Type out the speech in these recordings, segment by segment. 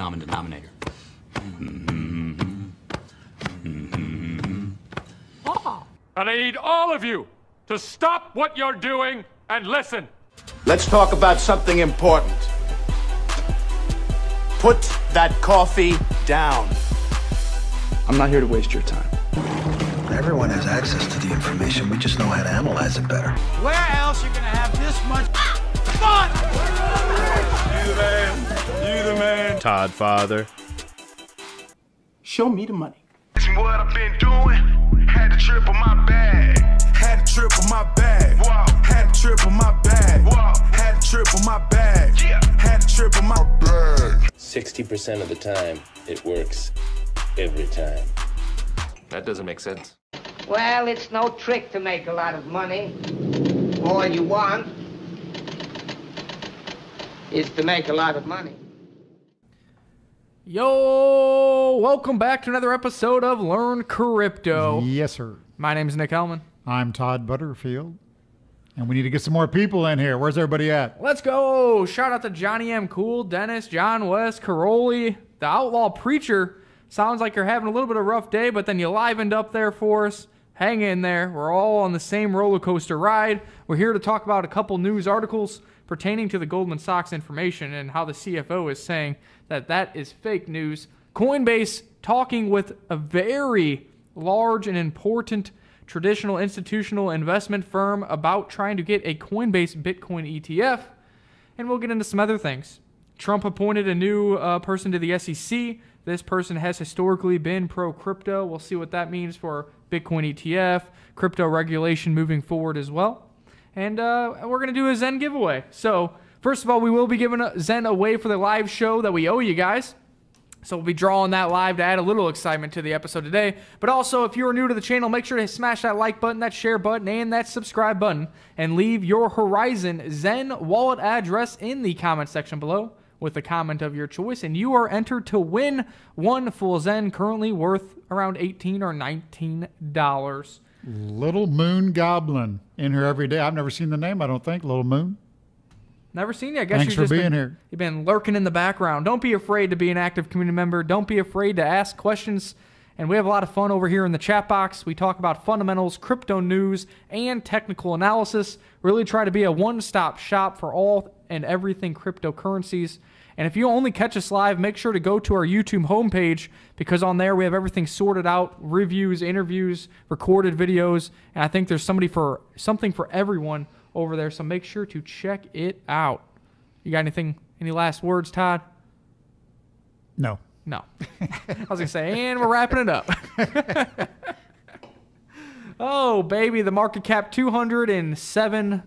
common denominator. And I need all of you to stop what you're doing and listen. Let's talk about something important. Put that coffee down. I'm not here to waste your time. Everyone has access to the information. We just know how to analyze it better. Where else you gonna have this much fun? You the man. You the man. Todd Father. Show me the money. What I've been doing, had to triple my bag. Had to triple my bag. Wow. Had to triple my bag. Wow. Had to triple my bag. Yeah. Had to triple my bag. 60% of the time, it works every time. That doesn't make sense. Well, it's no trick to make a lot of money. All you want is to make a lot of money. Yo, welcome back to another episode of Learn Crypto. Yes, sir. My name's Nick Hellman. I'm Todd Butterfield. And we need to get some more people in here. Where's everybody at? Let's go. Shout out to Johnny M. Cool, Dennis, John West, Caroli, the Outlaw Preacher. Sounds like you're having a little bit of a rough day, but then you livened up there for us. Hang in there. We're all on the same roller coaster ride. We're here to talk about a couple news articles pertaining to the Goldman Sachs information and how the CFO is saying that that is fake news. Coinbase talking with a very large and important traditional institutional investment firm about trying to get a Coinbase Bitcoin ETF. And we'll get into some other things. Trump appointed a new person to the SEC. This person has historically been pro-crypto. We'll see what that means for Bitcoin ETF, crypto regulation moving forward as well. And we're going to do a Zen giveaway. So, first of all, we will be giving a Zen away for the live show that we owe you guys. So we'll be drawing that live to add a little excitement to the episode today. But also, if you're new to the channel, make sure to smash that like button, that share button, and that subscribe button. And leave your Horizon Zen wallet address in the comment section below with a comment of your choice. And you are entered to win one full Zen, currently worth around $18 or $19. Little Moon Goblin in here every day. I've never seen the name, I don't think. Little Moon. Never seen you. I guess Thanks for being here. You've been lurking in the background. Don't be afraid to be an active community member. Don't be afraid to ask questions. And we have a lot of fun over here in the chat box. We talk about fundamentals, crypto news, and technical analysis. Really try to be a one-stop shop for all and everything cryptocurrencies. And if you only catch us live, make sure to go to our YouTube homepage, because on there we have everything sorted out, reviews, interviews, recorded videos, and I think there's something for everyone over there, so make sure to check it out. You got any last words, Todd? No. I was going to say, and we're wrapping it up. Oh, baby, the market cap $207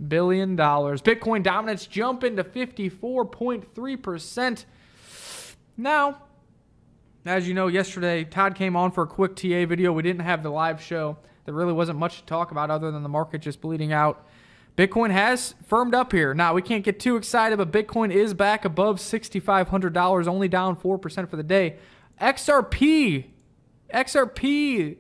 billion. Bitcoin dominance jumping to 54.3%. Now, as you know, yesterday, Todd came on for a quick TA video. We didn't have the live show. There really wasn't much to talk about other than the market just bleeding out. Bitcoin has firmed up here. Now, we can't get too excited, but Bitcoin is back above $6,500, only down 4% for the day. XRP,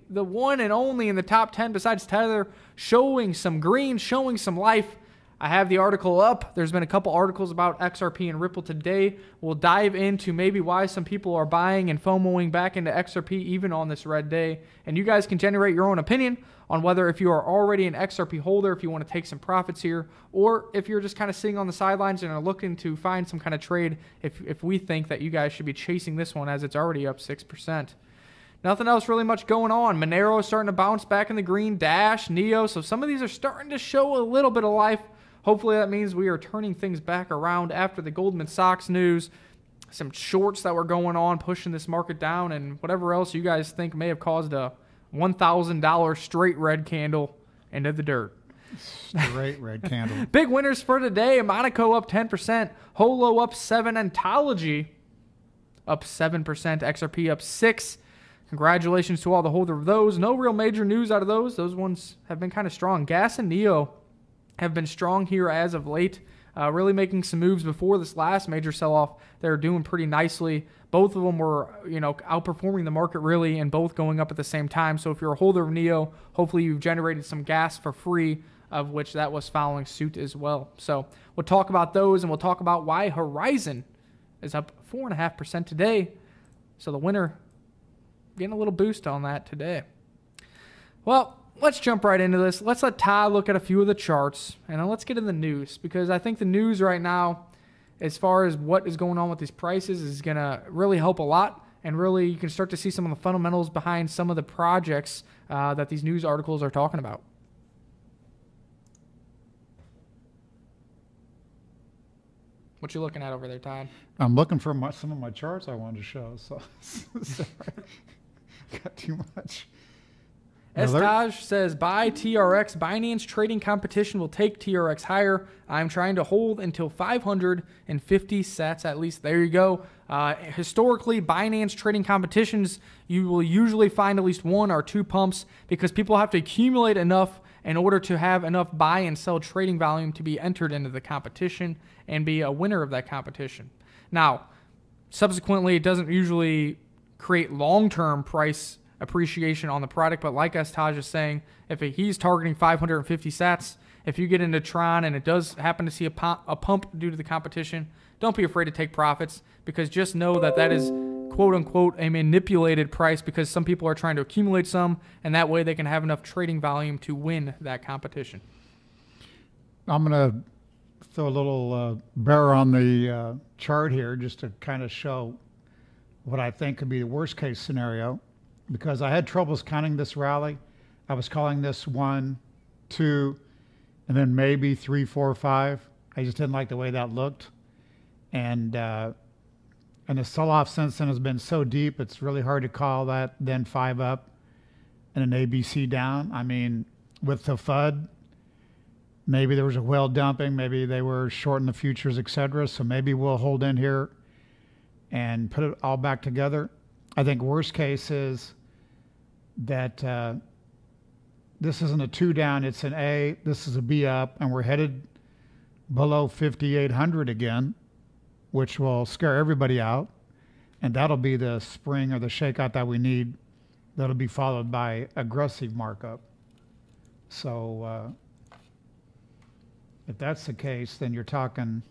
the one and only in the top 10 besides Tether, showing some green, showing some life. I have the article up. There's been a couple articles about XRP and Ripple today. We'll dive into maybe why some people are buying and FOMOing back into XRP even on this red day. And you guys can generate your own opinion on whether if you are already an XRP holder, if you want to take some profits here, or if you're just kind of sitting on the sidelines and are looking to find some kind of trade if we think that you guys should be chasing this one as it's already up 6%. Nothing else really much going on. Monero is starting to bounce back in the green. Dash, Neo. So some of these are starting to show a little bit of life. Hopefully that means we are turning things back around after the Goldman Sachs news. Some shorts that were going on, pushing this market down, and whatever else you guys think may have caused a $1,000 straight red candle into the dirt. Straight red candle. Big winners for today. Monaco up 10%. Holo up 7%. Ontology up 7%. XRP up 6%. Congratulations to all the holder of those. No real major news out of those. Those ones have been kind of strong. Gas and Neo have been strong here as of late. Really making some moves before this last major sell-off. They're doing pretty nicely. Both of them were, outperforming the market really, and both going up at the same time. So if you're a holder of Neo, hopefully you've generated some gas for free, of which that was following suit as well. So we'll talk about those, and we'll talk about why Horizon is up 4.5% today. So the winner getting a little boost on that today. Well, let's jump right into this. Let's let Todd look at a few of the charts, and then let's get in the news, because I think the news right now, as far as what is going on with these prices, is going to really help a lot, and really you can start to see some of the fundamentals behind some of the projects that these news articles are talking about. What you looking at over there, Todd? I'm looking for some of my charts I wanted to show. So sorry. Got too much. Estaj says, buy TRX. Binance trading competition will take TRX higher. I'm trying to hold until 550 sats at least. There you go. Historically, Binance trading competitions, you will usually find at least 1 or 2 pumps, because people have to accumulate enough in order to have enough buy and sell trading volume to be entered into the competition and be a winner of that competition. Now, subsequently, it doesn't usually create long-term price appreciation on the product, but like as Taj is saying, if he's targeting 550 sats, if you get into Tron and it does happen to see a pump due to the competition, don't be afraid to take profits, because just know that that is quote-unquote a manipulated price, because some people are trying to accumulate some, and that way they can have enough trading volume to win that competition. I'm going to throw a little bear on the chart here just to kind of show what I think could be the worst case scenario, because I had troubles counting this rally. I was calling this 1, 2, and then maybe 3, 4, 5. I just didn't like the way that looked. And the sell-off since then has been so deep, it's really hard to call that then 5 up and an ABC down. I mean, with the FUD, maybe there was a whale dumping, maybe they were shorting the futures, etc. So maybe we'll hold in here and put it all back together. I think worst case is that this isn't a 2 down, it's an A, this is a B up, and we're headed below 5,800 again, which will scare everybody out, and that'll be the spring or the shakeout that we need. That'll be followed by aggressive markup. So if that's the case, then you're talking,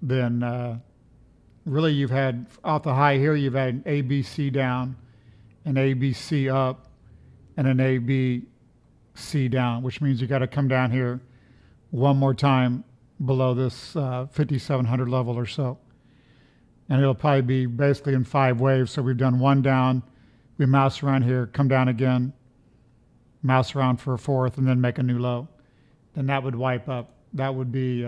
then really you've had off the high here, you've had an ABC down, an ABC up, and an ABC down, which means you got to come down here one more time below this 5,700 level or so. And it'll probably be basically in 5 waves. So we've done 1 down, we mouse around here, come down again, mouse around for a 4th, and then make a new low. Then that would wipe up. That would be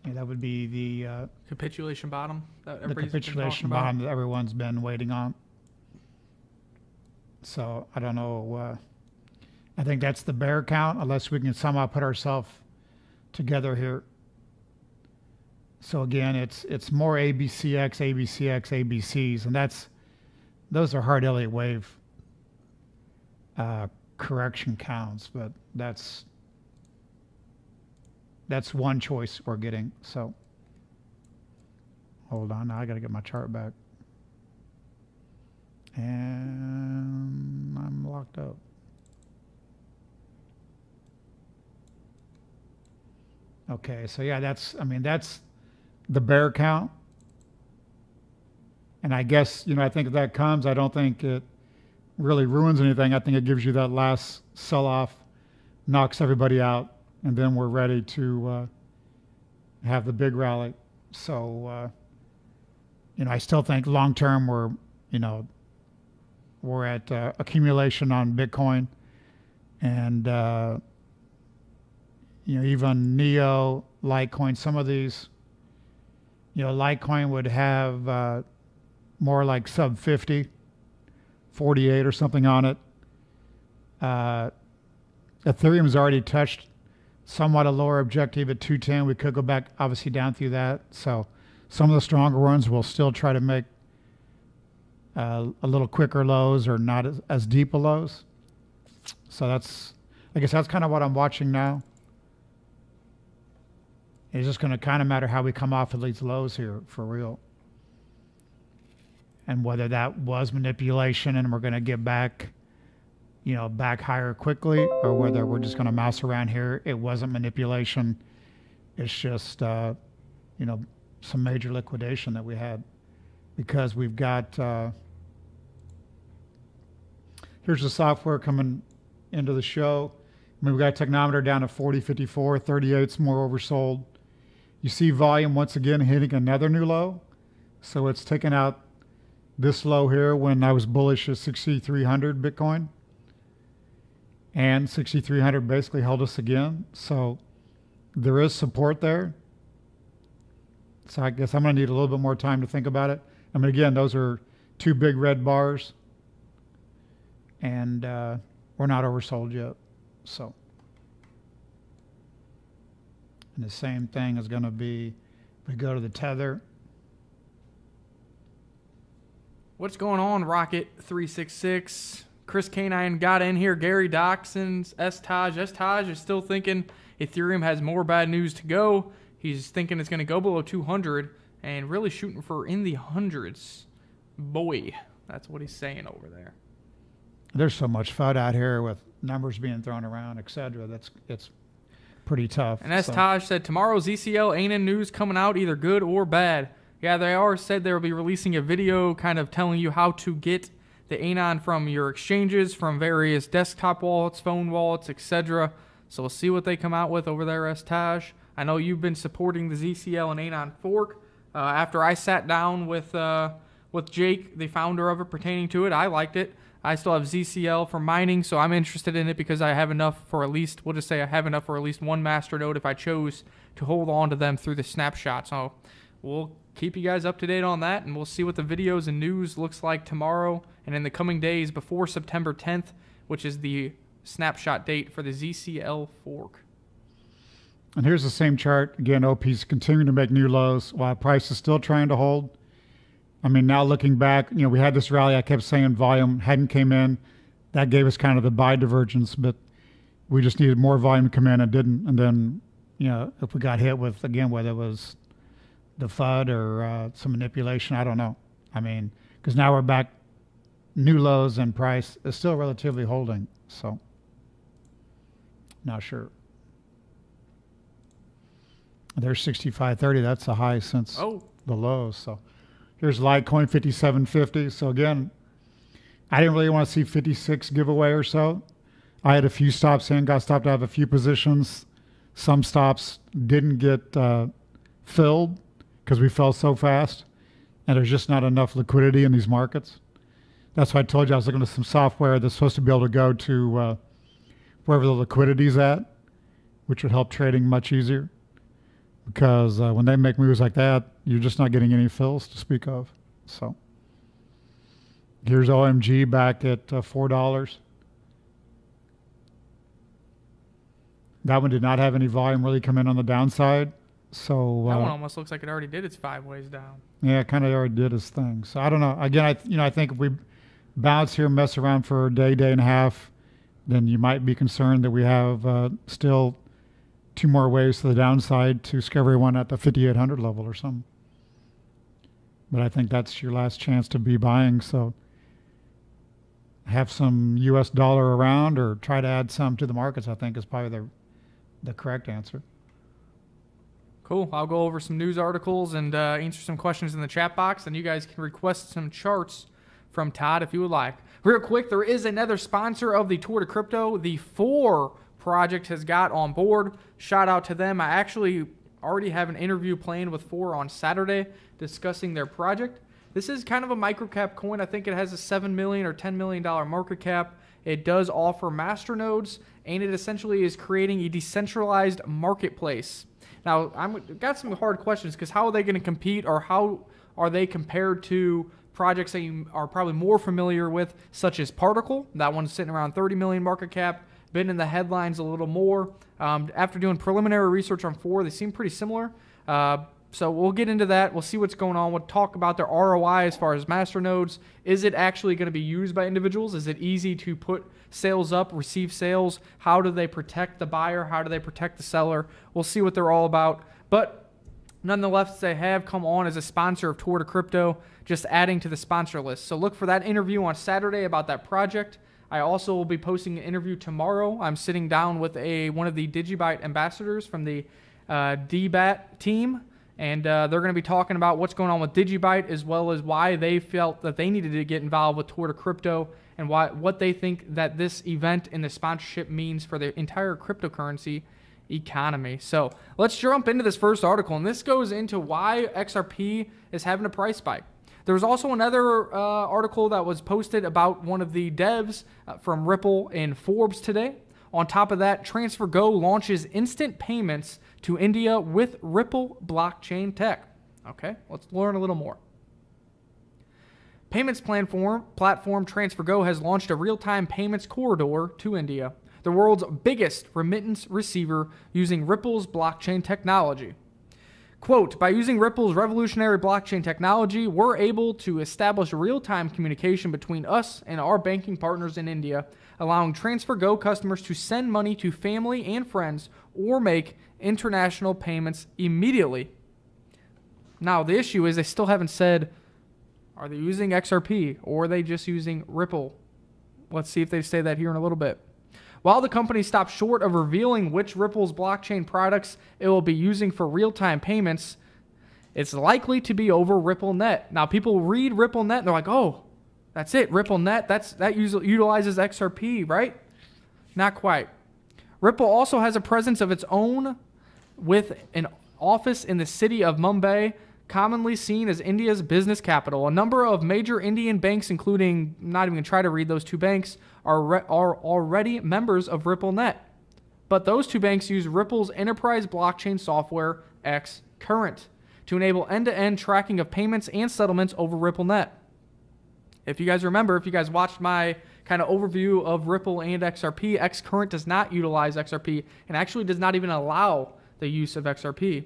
the capitulation bottom. The capitulation bottom that everyone's been waiting on. So I don't know. I think that's the bear count, unless we can somehow put ourselves together here. So again, it's more ABCX, ABCX, ABCs, and those are hard Elliott wave correction counts, but that's one choice we're getting. So hold on, now I got to get my chart back, and I'm locked up. Okay, so yeah, that's the bear count. And I guess, I think if that comes, I don't think it really ruins anything. I think it gives you that last sell-off, knocks everybody out, and then we're ready to have the big rally. So, I still think long-term we're at accumulation on Bitcoin, and even Neo, Litecoin, some of these, Litecoin would have more like sub 50, 48 or something on it. Ethereum's already touched somewhat a lower objective at 210. We could go back obviously down through that. So some of the stronger ones will still try to make a little quicker lows or not as deep a lows. So I guess that's kind of what I'm watching now. It's just going to kind of matter how we come off of these lows here for real. And whether that was manipulation and we're going to get back, back higher quickly, or whether we're just going to mouse around here. It wasn't manipulation. It's just, some major liquidation that we had, because we've got, here's the software coming into the show. We've got a technometer down to 40.54, 38's more oversold. You see volume once again hitting another new low. So it's taken out this low here when I was bullish at 6,300 Bitcoin. And 6,300 basically held us again. So there is support there. So I guess I'm going to need a little bit more time to think about it. I mean, again, those are two big red bars. And we're not oversold yet. So. And the same thing is going to be, if we go to the tether. What's going on, Rocket 366? Chris Canine got in here. Gary Doxson's S-Taj. S-Taj is still thinking Ethereum has more bad news to go. He's thinking it's going to go below 200 and really shooting for in the hundreds. Boy, that's what he's saying over there. There's so much FUD out here with numbers being thrown around, etc. It's pretty tough. And as Taj said, tomorrow's ECL ain't in news coming out either good or bad. Yeah, they are said they'll be releasing a video kind of telling you how to get the Anon from your exchanges, from various desktop wallets, phone wallets, etc. So we'll see what they come out with over there, Taj. I know you've been supporting the ZCL and Anon fork. After I sat down with Jake, the founder of it, pertaining to it, I liked it. I still have ZCL for mining, so I'm interested in it because I have enough for at least, we'll just say I have enough for at least one masternode if I chose to hold on to them through the snapshot. So we'll keep you guys up to date on that, and we'll see what the videos and news looks like tomorrow and in the coming days before September 10th, which is the snapshot date for the ZCL fork. And here's the same chart. Again, OP's continuing to make new lows while price is still trying to hold. I mean, now looking back, we had this rally. I kept saying volume hadn't came in. That gave us kind of the buy divergence, but we just needed more volume to come in and didn't. And then, if we got hit with, again, whether it was the FUD or some manipulation, I don't know. I mean, because now we're back new lows and price is still relatively holding. So, not sure. There's 65.30. That's the high since the lows. So here's Litecoin 57.50. So again, I didn't really want to see 56 giveaway or so. I had a few stops in, got stopped out of a few positions. Some stops didn't get filled because we fell so fast, and there's just not enough liquidity in these markets. That's why I told you I was looking at some software that's supposed to be able to go to wherever the liquidity's at, which would help trading much easier. Because when they make moves like that, you're just not getting any fills to speak of. So here's OMG back at $4. That one did not have any volume really come in on the downside. So that one almost looks like it already did its 5 ways down. Yeah, it kind of already did its thing. So I don't know. Again, I think if we bounce here, mess around for a day and a half, then you might be concerned that we have still 2 more waves to the downside to scare everyone at the 5,800 level or something. But I think that's your last chance to be buying. So have some U.S. dollar around or try to add some to the markets, I think is probably the correct answer. Cool. I'll go over some news articles and answer some questions in the chat box, and you guys can request some charts from Todd if you would like. Real quick, there is another sponsor of the Tour de Crypto. The 4 project has got on board. Shout out to them. I actually already have an interview planned with 4 on Saturday discussing their project. This is kind of a microcap coin. I think it has a $7 million or $10 million market cap. It does offer masternodes, and it essentially is creating a decentralized marketplace. Now, I've got some hard questions because how are they going to compete, or how are they compared to projects that you are probably more familiar with, such as Particle? That one's sitting around 30 million market cap, been in the headlines a little more. After doing preliminary research on 4, they seem pretty similar. So we'll get into that. We'll see what's going on. We'll talk about their ROI as far as masternodes. Is it actually going to be used by individuals? Is it easy to put sales up, receive sales? How do they protect the buyer? How do they protect the seller? We'll see what they're all about. But nonetheless, they have come on as a sponsor of Tour de Crypto, just adding to the sponsor list. So look for that interview on Saturday about that project. I also will be posting an interview tomorrow. I'm sitting down with one of the Digibyte ambassadors from the DBAT team, and they're going to be talking about what's going on with Digibyte, as well as why they felt that they needed to get involved with Twitter Crypto, and what they think that this event and the sponsorship means for the entire cryptocurrency economy. So let's jump into this first article, and this goes into why XRP is having a price spike. There was also another article that was posted about one of the devs from Ripple in Forbes today. On top of that, TransferGo launches instant payments to India with Ripple blockchain tech. Okay, let's learn a little more. Payments platform TransferGo has launched a real-time payments corridor to India, the world's biggest remittance receiver using Ripple's blockchain technology. Quote, by using Ripple's revolutionary blockchain technology, we're able to establish real-time communication between us and our banking partners in India, allowing TransferGo customers to send money to family and friends or make international payments immediately. Now, the issue is they still haven't said, are they using XRP or are they just using Ripple? Let's see if they say that here in a little bit. While the company stopped short of revealing which Ripple's blockchain products it will be using for real-time payments, it's likely to be over RippleNet. Now, people read RippleNet and they're like, oh, that's it, RippleNet, that utilizes XRP, right? Not quite. Ripple also has a presence of its own with an office in the city of Mumbai, commonly seen as India's business capital. A number of major Indian banks, including, I'm not even going to try to read those two banks, are already members of RippleNet. But those two banks use Ripple's enterprise blockchain software, xCurrent, to enable end-to-end tracking of payments and settlements over RippleNet. If you guys remember, if you guys watched my kind of overview of Ripple and XRP, xCurrent does not utilize XRP and actually does not even allow the use of XRP.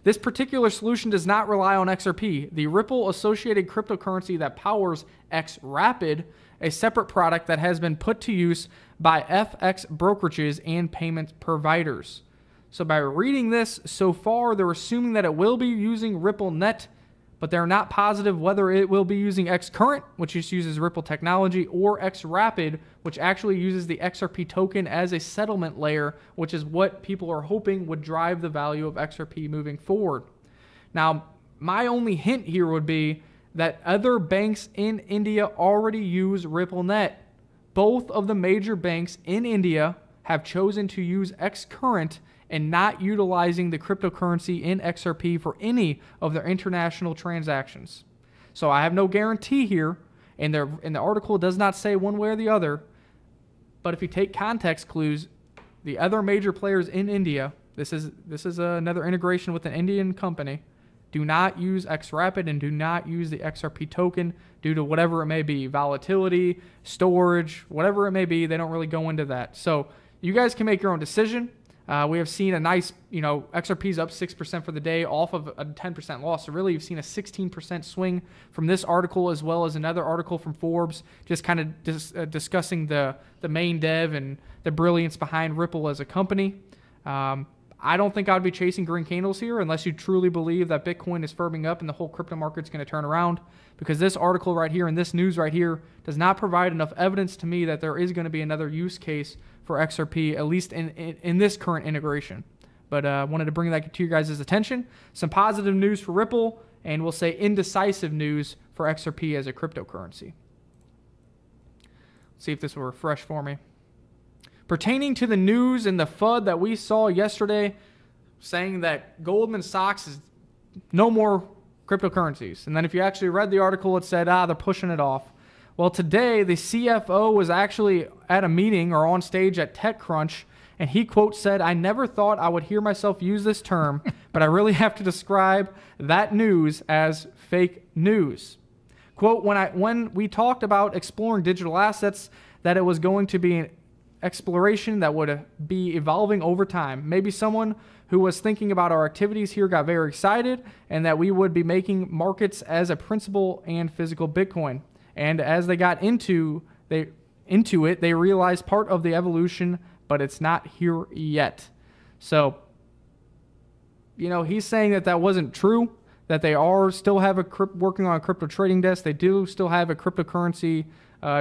This particular solution does not rely on XRP, the Ripple-associated cryptocurrency that powers xRapid, a separate product that has been put to use by FX brokerages and payment providers. So by reading this so far, they're assuming that it will be using RippleNet, but they're not positive whether it will be using xCurrent, which just uses Ripple technology, or xRapid, which actually uses the XRP token as a settlement layer, which is what people are hoping would drive the value of XRP moving forward. Now, my only hint here would be that other banks in India already use RippleNet. Both of the major banks in India have chosen to use xCurrent and not utilizing the cryptocurrency in XRP for any of their international transactions. So I have no guarantee here, and the article does not say one way or the other, but if you take context clues, the other major players in India, this is another integration with an Indian company, do not use xRapid and do not use the XRP token due to whatever it may be, volatility, storage, whatever it may be. They don't really go into that. So you guys can make your own decision. We have seen a nice, XRP's up 6% for the day off of a 10% loss. So really, you've seen a 16% swing from this article, as well as another article from Forbes, just kind of discussing the main dev and the brilliance behind Ripple as a company. I don't think I'd be chasing green candles here unless you truly believe that Bitcoin is firming up and the whole crypto market's going to turn around, because this article right here and this news right here does not provide enough evidence to me that there is going to be another use case for XRP, at least in this current integration. But I wanted to bring that to you guys' attention. Some positive news for Ripple, and we'll say indecisive news for XRP as a cryptocurrency. Let's see if this will refresh for me. Pertaining to the news and the FUD that we saw yesterday, saying that Goldman Sachs is no more cryptocurrencies. And then if you actually read the article, it said, they're pushing it off. Well, today the CFO was actually at a meeting or on stage at TechCrunch, and he, quote, said, I never thought I would hear myself use this term, but I really have to describe that news as fake news. Quote, when we talked about exploring digital assets, that it was going to be an exploration that would be evolving over time. Maybe someone who was thinking about our activities here got very excited, and that we would be making markets as a principal and physical Bitcoin. And as they got into it, they realized part of the evolution, but it's not here yet. So, he's saying that wasn't true, that they are still have working on a crypto trading desk. They do still have a cryptocurrency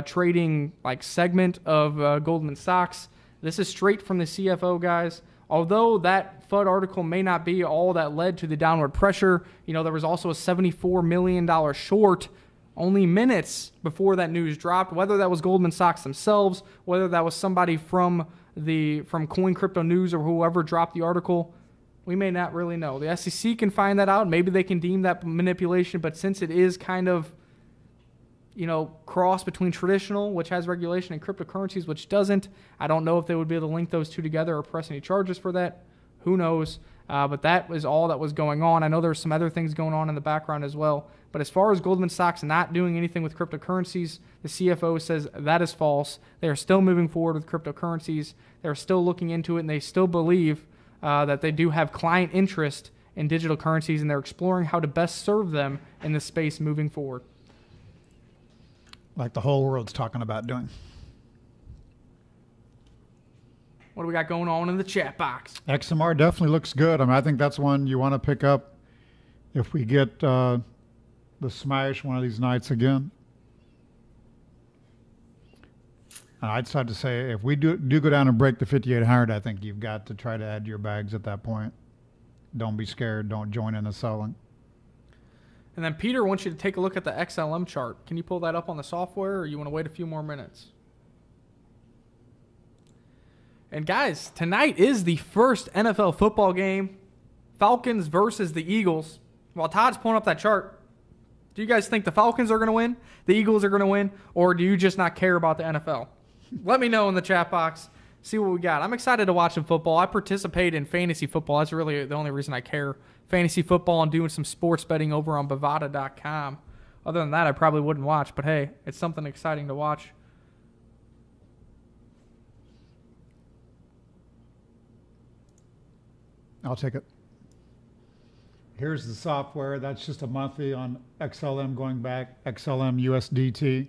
trading like segment of Goldman Sachs. This is straight from the CFO, guys. Although that FUD article may not be all that led to the downward pressure, there was also a $74 million short only minutes before that news dropped. Whether that was Goldman Sachs themselves, whether that was somebody from Coin Crypto News or whoever dropped the article, we may not really know. The SEC can find that out. Maybe they can deem that manipulation, but since it is kind of cross between traditional, which has regulation, and cryptocurrencies, which doesn't. I don't know if they would be able to link those two together or press any charges for that. Who knows? But that was all that was going on. I know there's some other things going on in the background as well. But as far as Goldman Sachs not doing anything with cryptocurrencies, the CFO says that is false. They are still moving forward with cryptocurrencies. They're still looking into it, and they still believe that they do have client interest in digital currencies, and they're exploring how to best serve them in this space moving forward. Like the whole world's talking about doing. What do we got going on in the chat box? XMR definitely looks good. I think that's one you want to pick up if we get the smash one of these nights again. I'd start to say if we do go down and break the 5,800, I think you've got to try to add to your bags at that point. Don't be scared. Don't join in the selling. And then Peter wants you to take a look at the XLM chart. Can you pull that up on the software, or you want to wait a few more minutes? And guys, tonight is the first NFL football game. Falcons versus the Eagles. While Todd's pulling up that chart, do you guys think the Falcons are going to win, the Eagles are going to win, or do you just not care about the NFL? Let me know in the chat box. See what we got. I'm excited to watch some football. I participate in fantasy football. That's really the only reason I care. Fantasy football and doing some sports betting over on Bovada.com. Other than that, I probably wouldn't watch. But hey, it's something exciting to watch. I'll take it. Here's the software. That's just a monthly on XLM going back. XLM USDT.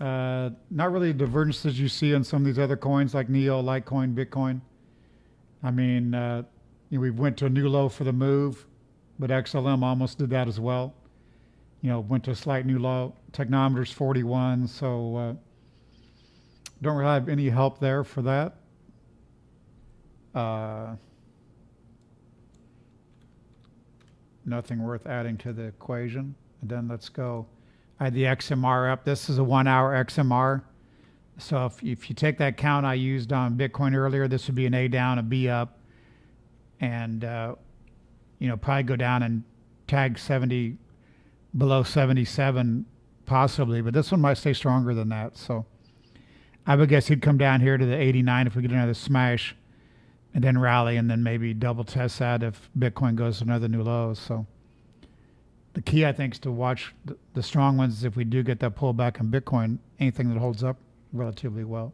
Not really divergences you see in some of these other coins like Neo, Litecoin, Bitcoin. I mean, we went to a new low for the move, but XLM almost did that as well. Went to a slight new low. Technometer's 41, so don't really have any help there for that. Nothing worth adding to the equation. And then let's go. I had the XMR up. This is a 1 hour XMR. So if you take that count I used on Bitcoin earlier, this would be an A down, a B up, and probably go down and tag 70 below 77 possibly, but this one might stay stronger than that. So I would guess he'd come down here to the 89 if we get another smash, and then rally, and then maybe double test that if Bitcoin goes to another new low. So the key, I think, is to watch the strong ones. If we do get that pullback in Bitcoin, anything that holds up relatively well.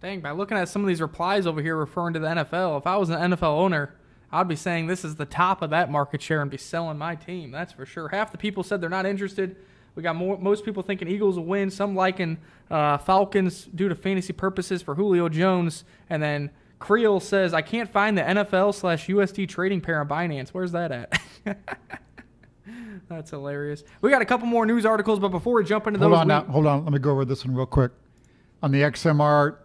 Dang, by looking at some of these replies over here referring to the NFL, if I was an NFL owner, I'd be saying this is the top of that market share and be selling my team. That's for sure. Half the people said they're not interested. We got most people thinking Eagles will win, some liking Falcons due to fantasy purposes for Julio Jones. And then Creel says, I can't find the NFL/USD trading pair on Binance. Where's that at? That's hilarious. We got a couple more news articles, but before we jump into those... Hold on. Let me go over this one real quick. On the XMR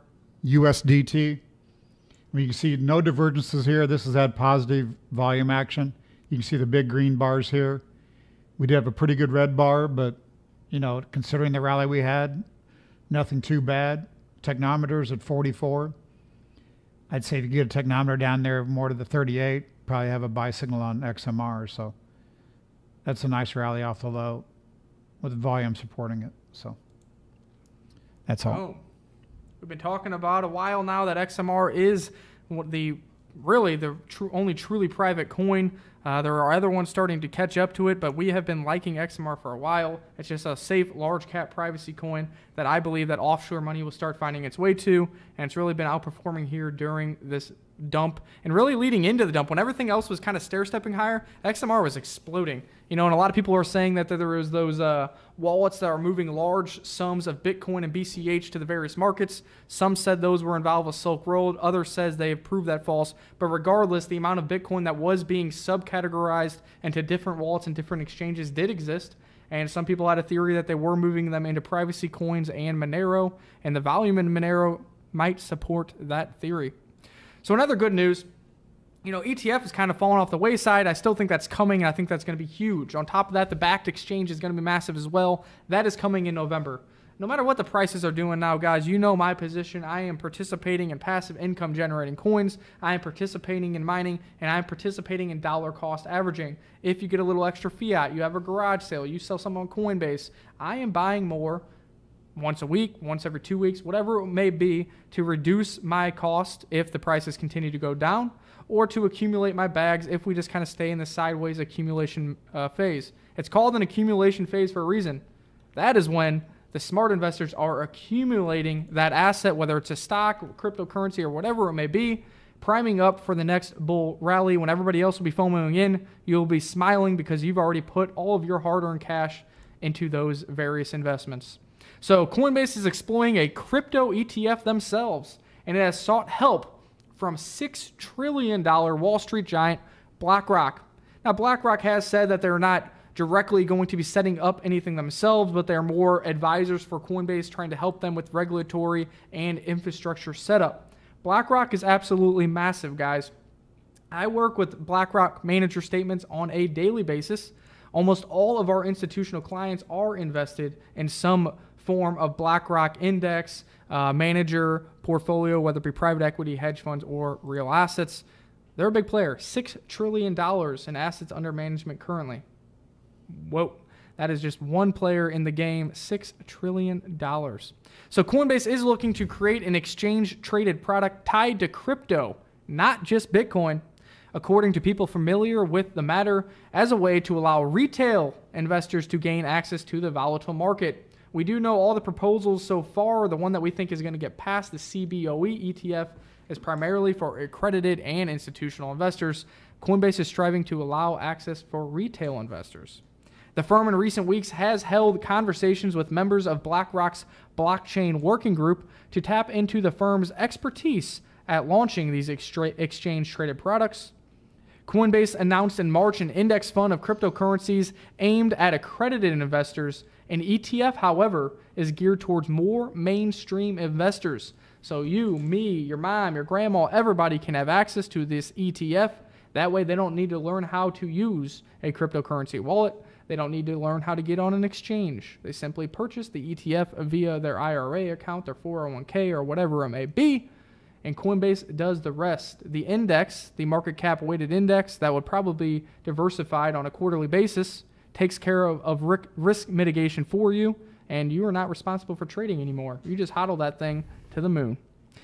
USDT, you can see no divergences here. This has had positive volume action. You can see the big green bars here. We did have a pretty good red bar, but, considering the rally we had, nothing too bad. Technometer's at 44. I'd say if you get a technometer down there more to the 38, probably have a buy signal on XMR. So that's a nice rally off the low with volume supporting it. So that's all. Oh. We've been talking about a while now that XMR is the only truly private coin. There are other ones starting to catch up to it, but we have been liking XMR for a while. It's just a safe, large cap privacy coin that I believe that offshore money will start finding its way to, and it's really been outperforming here during this dump and really leading into the dump. When everything else was kind of stair-stepping higher, XMR was exploding. And a lot of people are saying that there was those wallets that are moving large sums of Bitcoin and BCH to the various markets. Some said those were involved with Silk Road. Others says they have proved that false. But regardless, the amount of Bitcoin that was being subcategorized into different wallets and different exchanges did exist. And some people had a theory that they were moving them into privacy coins and Monero, and the volume in Monero might support that theory. So another good news, ETF is kind of falling off the wayside. I still think that's coming, and I think that's going to be huge. On top of that, the backed exchange is going to be massive as well. That is coming in November. No matter what the prices are doing now, guys, you know my position. I am participating in passive income generating coins. I am participating in mining, and I am participating in dollar cost averaging. If you get a little extra fiat, you have a garage sale, you sell something on Coinbase, I am buying more once a week, once every 2 weeks, whatever it may be, to reduce my cost if the prices continue to go down, or to accumulate my bags if we just kind of stay in the sideways accumulation phase. It's called an accumulation phase for a reason. That is when the smart investors are accumulating that asset, whether it's a stock, cryptocurrency, or whatever it may be, priming up for the next bull rally. When everybody else will be FOMOing in, you'll be smiling because you've already put all of your hard-earned cash into those various investments. So Coinbase is exploring a crypto ETF themselves, and it has sought help from $6 trillion Wall Street giant BlackRock. Now, BlackRock has said that they're not directly going to be setting up anything themselves, but they're more advisors for Coinbase, trying to help them with regulatory and infrastructure setup. BlackRock is absolutely massive, guys. I work with BlackRock manager statements on a daily basis. Almost all of our institutional clients are invested in some form of BlackRock index, manager, portfolio, whether it be private equity, hedge funds, or real assets. They're a big player. $6 trillion in assets under management currently. Whoa, that is just one player in the game, $6 trillion. So Coinbase is looking to create an exchange-traded product tied to crypto, not just Bitcoin, according to people familiar with the matter, as a way to allow retail investors to gain access to the volatile market. We do know all the proposals so far. The one that we think is going to get past, the CBOE ETF, is primarily for accredited and institutional investors. Coinbase is striving to allow access for retail investors. The firm in recent weeks has held conversations with members of BlackRock's blockchain working group to tap into the firm's expertise at launching these exchange-traded products. Coinbase announced in March an index fund of cryptocurrencies aimed at accredited investors. An ETF, however, is geared towards more mainstream investors. So you, me, your mom, your grandma, everybody can have access to this ETF. That way they don't need to learn how to use a cryptocurrency wallet. They don't need to learn how to get on an exchange. They simply purchase the ETF via their IRA account, their 401k, or whatever it may be, and Coinbase does the rest. The index, the market cap weighted index, that would probably be diversified on a quarterly basis, takes care of risk mitigation for you, and you are not responsible for trading anymore. You just hodl that thing to the moon.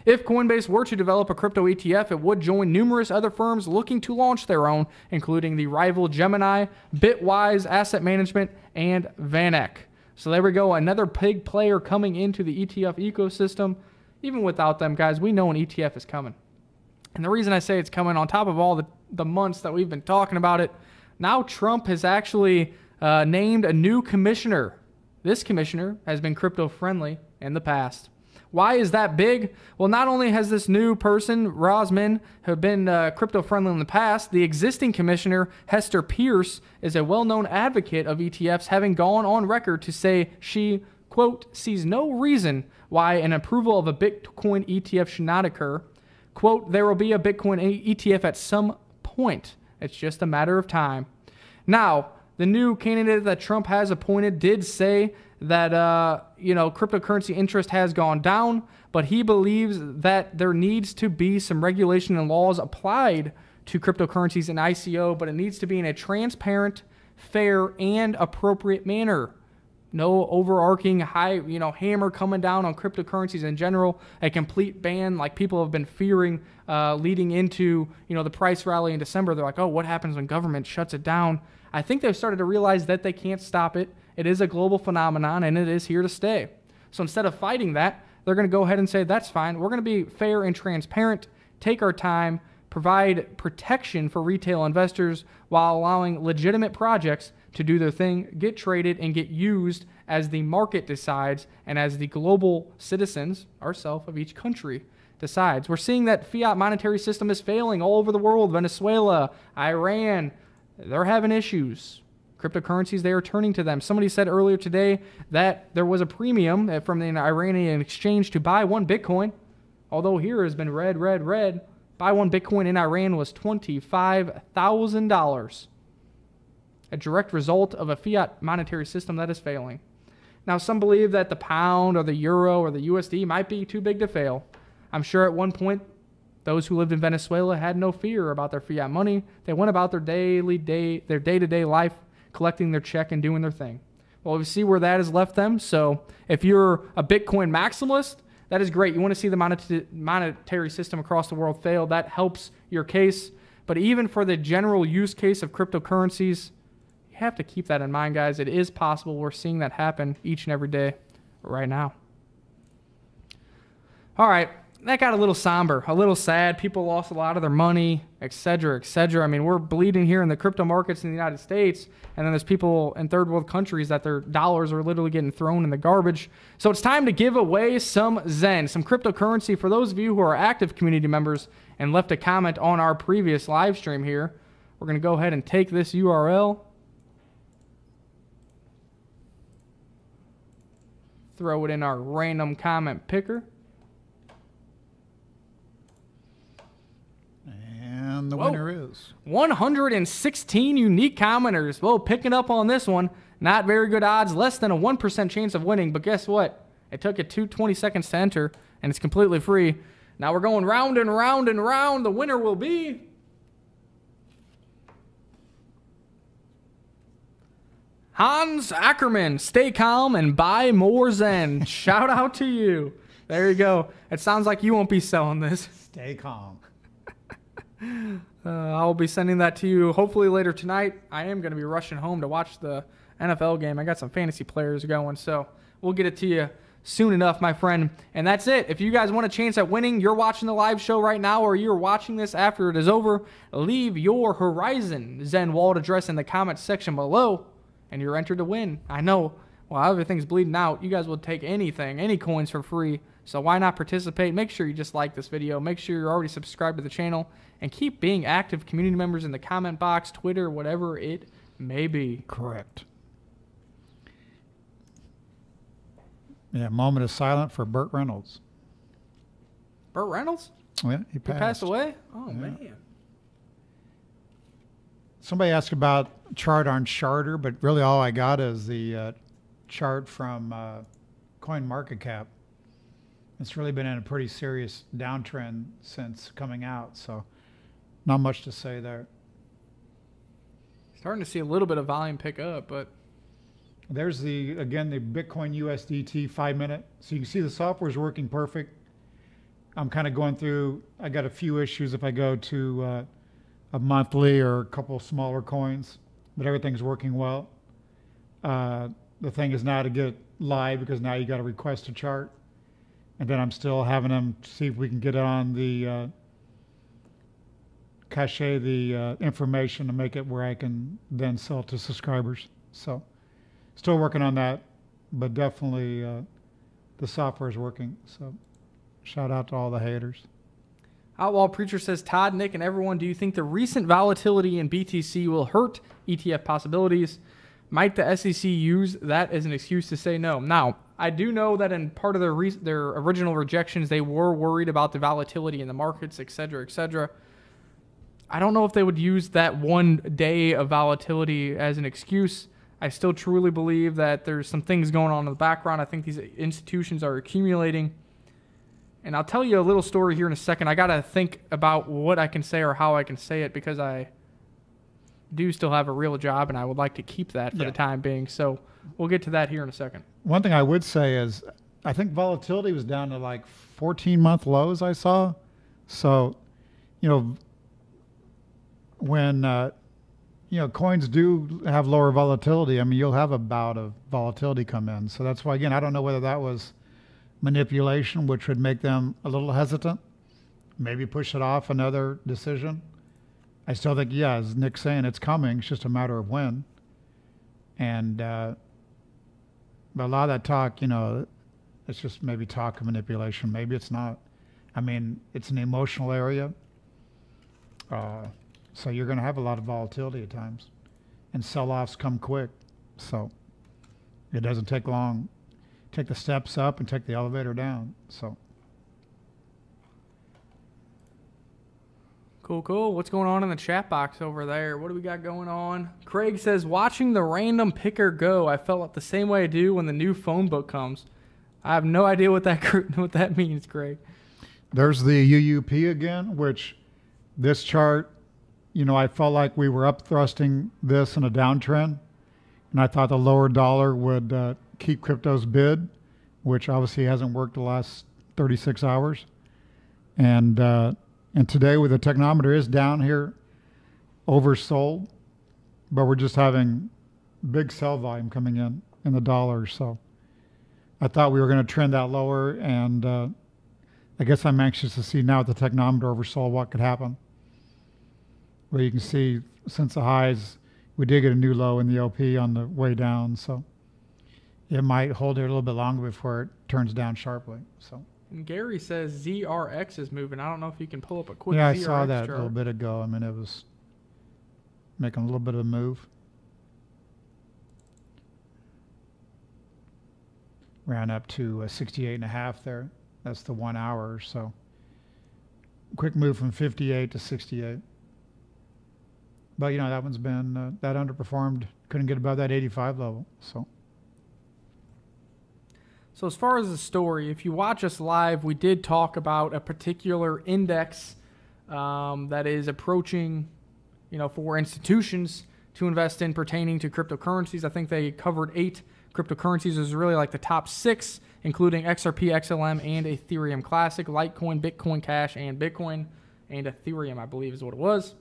If Coinbase were to develop a crypto ETF, it would join numerous other firms looking to launch their own, including the rival Gemini, Bitwise Asset Management, and VanEck. So there we go, another big player coming into the ETF ecosystem. Even without them, guys, we know an ETF is coming. And the reason I say it's coming, on top of all the months that we've been talking about it, now Trump has actually named a new commissioner. This commissioner has been crypto-friendly in the past. Why is that big? Well, not only has this new person, Rosman, have been crypto-friendly in the past, the existing commissioner, Hester Pierce, is a well-known advocate of ETFs, having gone on record to say she, quote, sees no reason why an approval of a Bitcoin ETF should not occur. Quote, there will be a Bitcoin ETF at some point. It's just a matter of time. Now, the new candidate that Trump has appointed did say that, cryptocurrency interest has gone down, but he believes that there needs to be some regulation and laws applied to cryptocurrencies and ICO, but it needs to be in a transparent, fair, and appropriate manner. No overarching hammer coming down on cryptocurrencies in general, a complete ban like people have been fearing leading into, the price rally in December. They're like, oh, what happens when government shuts it down? I think they've started to realize that they can't stop it. It is a global phenomenon, and it is here to stay. So instead of fighting that, they're going to go ahead and say, that's fine. We're going to be fair and transparent, take our time, provide protection for retail investors while allowing legitimate projects to do their thing, get traded, and get used as the market decides and as the global citizens, ourselves, of each country decides. We're seeing that fiat monetary system is failing all over the world. Venezuela, Iran, they're having issues. cryptocurrencies, they are turning to them. Somebody said earlier today that there was a premium from the Iranian exchange to buy one Bitcoin. Although here has been red. Buy one Bitcoin in Iran was $25,000. A direct result of a fiat monetary system that is failing. Now, some believe that the pound or the euro or the USD might be too big to fail. I'm sure at one point, those who lived in Venezuela had no fear about their fiat money. They went about their day-to-day life, collecting their check and doing their thing. Well, we see where that has left them. So if you're a Bitcoin maximalist, that is great. You want to see the monetary system across the world fail. That helps your case. But even for the general use case of cryptocurrencies, you have to keep that in mind, guys. It is possible. We're seeing that happen each and every day right now. All right. That got a little somber, a little sad. People lost a lot of their money, et cetera, et cetera. I mean, we're bleeding here in the crypto markets in the United States, and then there's people in third world countries that their dollars are literally getting thrown in the garbage. So it's time to give away some Zen, some cryptocurrency. For those of you who are active community members and left a comment on our previous live stream here, we're going to go ahead and take this URL, throw it in our random comment picker. And the winner is 116 unique commenters. Whoa, picking up on this one. Not very good odds, less than a 1% chance of winning. But guess what? It took it 20 seconds to enter, and it's completely free. Now we're going round and round and round. The winner will be Hans Ackerman. Stay calm and buy more Zen. Shout out to you. There you go. It sounds like you won't be selling this. stay calm. I'll be sending that to you hopefully later tonight. I am going to be rushing home to watch the NFL game. I got some fantasy players going, so we'll get it to you soon enough, my friend. And that's it. If you guys want a chance at winning, you're watching the live show right now, or you're watching this after it is over, leave your Horizon Zen wallet address in the comments section below, and you're entered to win. I know, while everything's bleeding out, you guys will take anything, any coins for free. So why not participate? Make sure you just like this video. Make sure you're already subscribed to the channel. And keep being active community members in the comment box, Twitter, whatever it may be. Correct. Yeah, moment of silence for Burt Reynolds. Burt Reynolds? Yeah, he He passed. passed away? Oh, Yeah. man. Somebody asked about chart on Charter, but really all I got is the chart from CoinMarketCap. It's really been in a pretty serious downtrend since coming out, so not much to say there. Starting to see a little bit of volume pick up, but There's the Bitcoin USDT 5-minute. So you can see the software is working perfect. I'm kind of going through, I got a few issues if I go to a monthly or a couple smaller coins, but everything's working well. The thing is now to get live, because now you got to request a chart. And then I'm still having them see if we can get it on the cache the information to make it where I can then sell to subscribers. So still working on that, but definitely the software is working. So shout out to all the haters. Outlaw Preacher says, Todd, Nick, and everyone, do you think the recent volatility in BTC will hurt ETF possibilities? Might the SEC use that as an excuse to say no? Now, I do know that in part of their original rejections, they were worried about the volatility in the markets, et cetera, et cetera. I don't know if they would use that one day of volatility as an excuse. I still truly believe that there's some things going on in the background. I think these institutions are accumulating. And I'll tell you a little story here in a second. I got to think about what I can say or how I can say it, because I do still have a real job and I would like to keep that for the time being. So we'll get to that here in a second. One thing I would say is I think volatility was down to like 14-month lows I saw. So, when, coins do have lower volatility, I mean, you'll have a bout of volatility come in. So that's why, again, I don't know whether that was manipulation, which would make them a little hesitant, maybe push it off another decision. I still think, as Nick's saying, it's coming. It's just a matter of when. And but a lot of that talk, it's just maybe talk of manipulation. Maybe it's not. I mean, it's an emotional area. So you're going to have a lot of volatility at times. and sell-offs come quick. So it doesn't take long. Take the steps up and take the elevator down. So Cool. What's going on in the chat box over there? What do we got going on? Craig says, watching the random picker go, I felt the same way I do when the new phone book comes. I have no idea what that means, Craig. there's the UUP again, which this chart, I felt like we were up thrusting this in a downtrend, and I thought the lower dollar would keep crypto's bid, which obviously hasn't worked the last 36 hours. And today, with the technometer is down here, oversold, but we're just having big sell volume coming in the dollar. So I thought we were going to trend that lower, and I guess I'm anxious to see now with the technometer oversold what could happen. Well, you can see since the highs, we did get a new low in the OP on the way down, so it might hold here a little bit longer before it turns down sharply. So. And Gary says ZRX is moving. I don't know if you can pull up a quick Yeah, ZRX I saw that chart. a little bit ago. I mean, it was making a little bit of a move. Ran up to 68.5 there. That's the 1 hour. So quick move from 58 to 68. But, that one's been, that underperformed. Couldn't get above that 85 level. So as far as the story, if you watch us live, we did talk about a particular index that is approaching, for institutions to invest in pertaining to cryptocurrencies. I think they covered 8 cryptocurrencies. It was really like the top 6, including XRP, XLM, and Ethereum Classic, Litecoin, Bitcoin Cash, and Bitcoin, and Ethereum, I believe is what it was.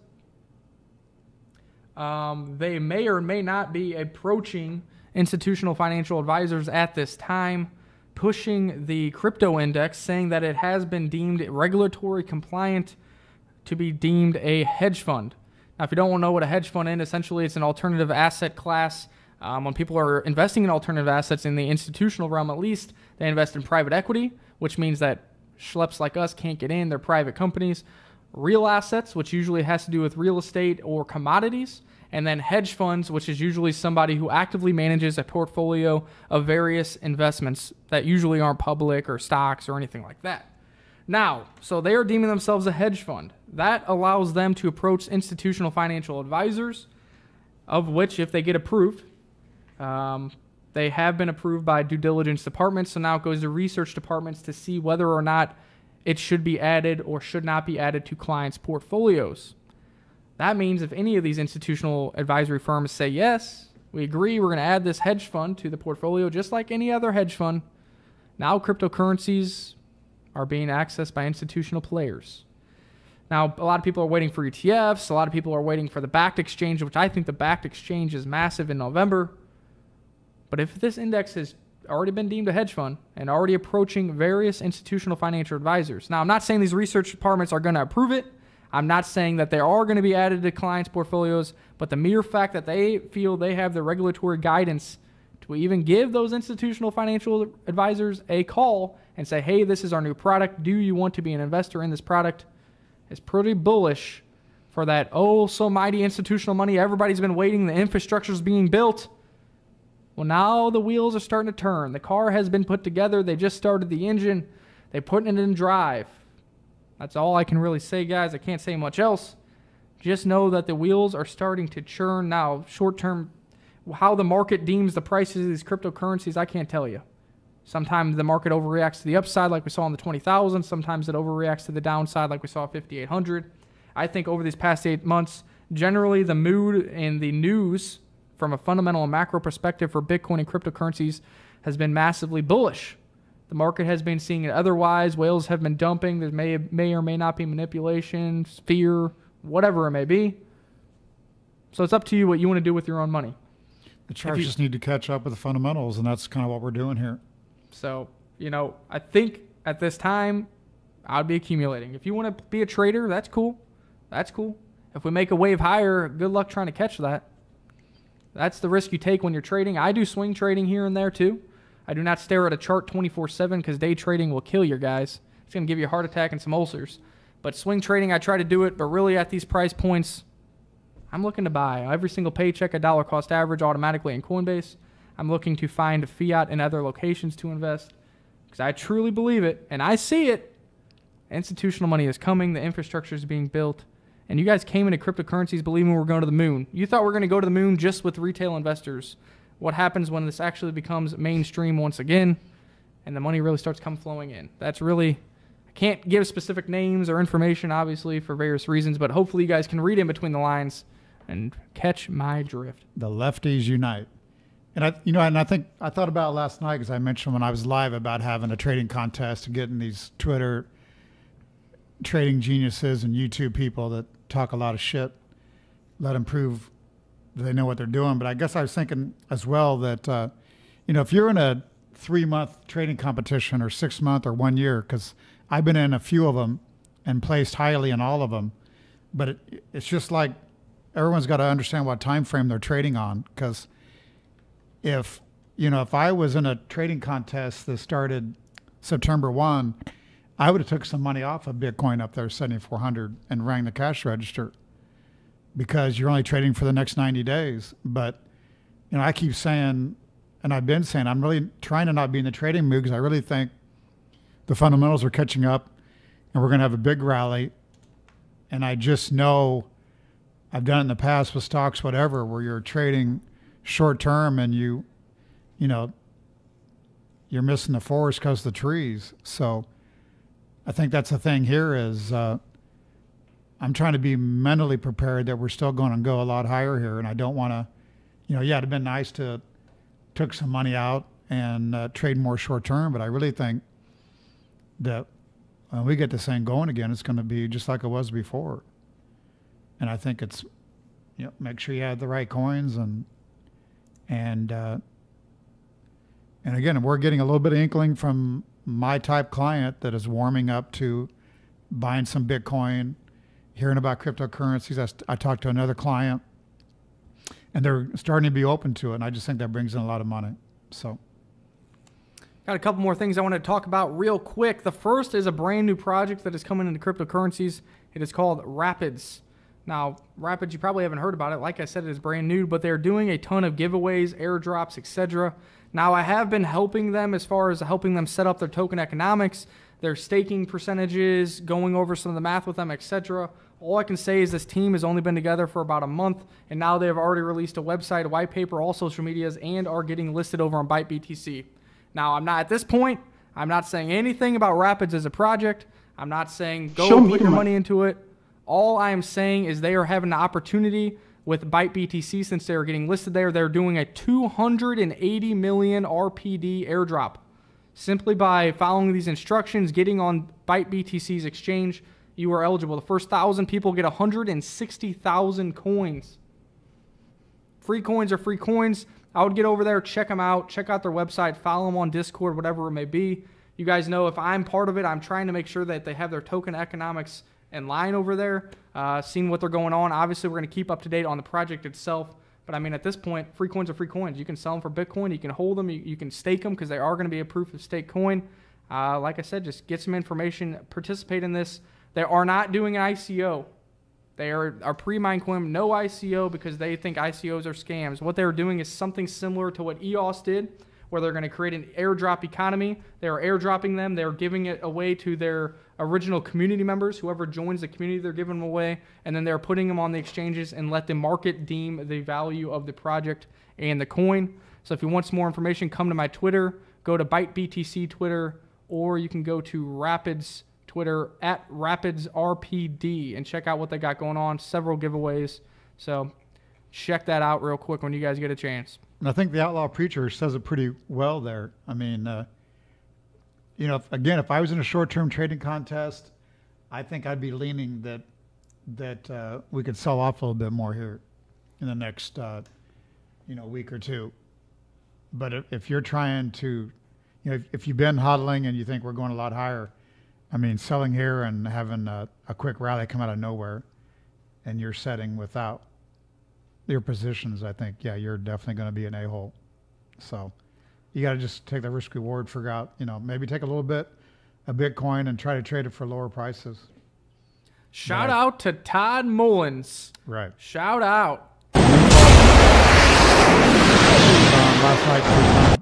They may or may not be approaching institutional financial advisors at this time, pushing the crypto index, saying that it has been deemed regulatory compliant to be deemed a hedge fund. Now, if you don't know what a hedge fund is, essentially it's an alternative asset class. When people are investing in alternative assets in the institutional realm, at least, they invest in private equity, which means that schleps like us can't get in. They're private companies. Real assets, which usually has to do with real estate or commodities. And then hedge funds, which is usually somebody who actively manages a portfolio of various investments that usually aren't public or stocks or anything like that. Now, so they are deeming themselves a hedge fund. That allows them to approach institutional financial advisors, of which, if they get approved, they have been approved by due diligence departments. So now it goes to research departments to see whether or not it should be added or should not be added to clients' portfolios. That means if any of these institutional advisory firms say, yes, we agree, we're going to add this hedge fund to the portfolio just like any other hedge fund, now cryptocurrencies are being accessed by institutional players. Now, a lot of people are waiting for ETFs. A lot of people are waiting for the backed exchange, which I think the backed exchange is massive in November. But if this index has already been deemed a hedge fund and already approaching various institutional financial advisors. Now, I'm not saying these research departments are going to approve it. I'm not saying that they are going to be added to clients' portfolios, but the mere fact that they feel they have the regulatory guidance to even give those institutional financial advisors a call and say, hey, this is our new product. Do you want to be an investor in this product? Is pretty bullish for that, oh, so mighty institutional money. Everybody's been waiting. The infrastructure is being built. Well, now the wheels are starting to turn. The car has been put together. They just started the engine. They're putting it in drive. That's all I can really say, guys. I can't say much else. Just know that the wheels are starting to churn now. Short term, how the market deems the prices of these cryptocurrencies, I can't tell you. Sometimes the market overreacts to the upside like we saw in the 20,000. Sometimes it overreacts to the downside like we saw at 5,800. I think over these past 8 months, generally the mood and the news from a fundamental and macro perspective for Bitcoin and cryptocurrencies has been massively bullish. The market has been seeing it otherwise. Whales have been dumping. There may or may not be manipulation, fear, whatever it may be. So it's up to you what you want to do with your own money. the charts just need to catch up with the fundamentals, and that's kind of what we're doing here. So, I think at this time, I'd be accumulating. If you want to be a trader, that's cool. That's cool. If we make a wave higher, good luck trying to catch that. That's the risk you take when you're trading. I do swing trading here and there too. I do not stare at a chart 24/7 because day trading will kill you guys. It's going to give you a heart attack and some ulcers. But swing trading, I try to do it, but really at these price points, I'm looking to buy every single paycheck a dollar cost average automatically in Coinbase. I'm looking to find fiat in other locations to invest because I truly believe it, and I see it. Institutional money is coming. The infrastructure is being built. And you guys came into cryptocurrencies believing we're going to the moon. You thought we were going to go to the moon just with retail investors. What happens when this actually becomes mainstream once again and the money really starts flowing in? That's really, I can't give specific names or information, obviously, for various reasons, but hopefully you guys can read in between the lines and catch my drift. The lefties unite. And I think I thought about it last night because I mentioned when I was live about having a trading contest and getting these Twitter trading geniuses and YouTube people that talk a lot of shit, let them prove that they know what they're doing. But I guess I was thinking as well that, if you're in a 3-month trading competition or 6-month or 1 year, because I've been in a few of them and placed highly in all of them, but it's just like everyone's got to understand what time frame they're trading on. Because if I was in a trading contest that started September 1, I would have took some money off of Bitcoin up there, 7,400, and rang the cash register because you're only trading for the next 90 days. But, I keep saying, and I've been saying, I'm really trying to not be in the trading mood because I really think the fundamentals are catching up and we're going to have a big rally. And I just know I've done it in the past with stocks, whatever, where you're trading short term and you're missing the forest because of the trees. So I think that's the thing here is I'm trying to be mentally prepared that we're still going to go a lot higher here. And I don't want to, it'd have been nice to took some money out and trade more short term. But I really think that when we get this thing going again, it's going to be just like it was before. And I think it's, make sure you have the right coins and again, we're getting a little bit of inkling from my type client that is warming up to buying some Bitcoin, hearing about cryptocurrencies. I talked to another client and they're starting to be open to it. And I just think that brings in a lot of money. So got a couple more things I want to talk about real quick. The first is a brand new project that is coming into cryptocurrencies. It is called Rapids. Now, Rapids, you probably haven't heard about it. Like I said, it is brand new, but they're doing a ton of giveaways, airdrops, etc. Now, I have been helping them as far as helping them set up their token economics, their staking percentages, going over some of the math with them, etc. All I can say is this team has only been together for about a month, and now they have already released a website, a white paper, all social medias, and are getting listed over on ByteBTC. Now, I'm not saying anything about Rapids as a project. I'm not saying go put your money into it. All I am saying is they are having an opportunity with ByteBTC since they are getting listed there. They're doing a 280 million RPD airdrop. Simply by following these instructions, getting on ByteBTC's exchange, you are eligible. The first 1,000 people get 160,000 coins. Free coins are free coins. I would get over there, check them out, check out their website, follow them on Discord, whatever it may be. You guys know if I'm part of it, I'm trying to make sure that they have their token economics in line over there, seeing what they're going on. Obviously, we're going to keep up to date on the project itself. But I mean, at this point, free coins are free coins. You can sell them for Bitcoin. You can hold them. You can stake them because they are going to be a proof of stake coin. Like I said, just get some information, participate in this. They are not doing an ICO. They are pre-mine coin, no ICO because they think ICOs are scams. What they're doing is something similar to what EOS did, where they're going to create an airdrop economy. They are airdropping them. They're giving it away to their original community members. Whoever joins the community, they're giving them away. And then they're putting them on the exchanges and let the market deem the value of the project and the coin. So if you want some more information, come to my Twitter. Go to ByteBTC Twitter, or you can go to Rapids Twitter at RapidsRPD and check out what they got going on. Several giveaways. So check that out real quick when you guys get a chance. And I think the Outlaw Preacher says it pretty well there. I mean, if I was in a short-term trading contest, I think I'd be leaning that we could sell off a little bit more here in the next week or two. But if you're trying to, if you've been hodling and you think we're going a lot higher, I mean, selling here and having a quick rally come out of nowhere, and you're setting without your positions, I think, you're definitely going to be an a-hole. So you got to just take the risk reward, figure out, maybe take a little bit of Bitcoin and try to trade it for lower prices. Shout out to Todd Mullins. Right. Shout out. Last night.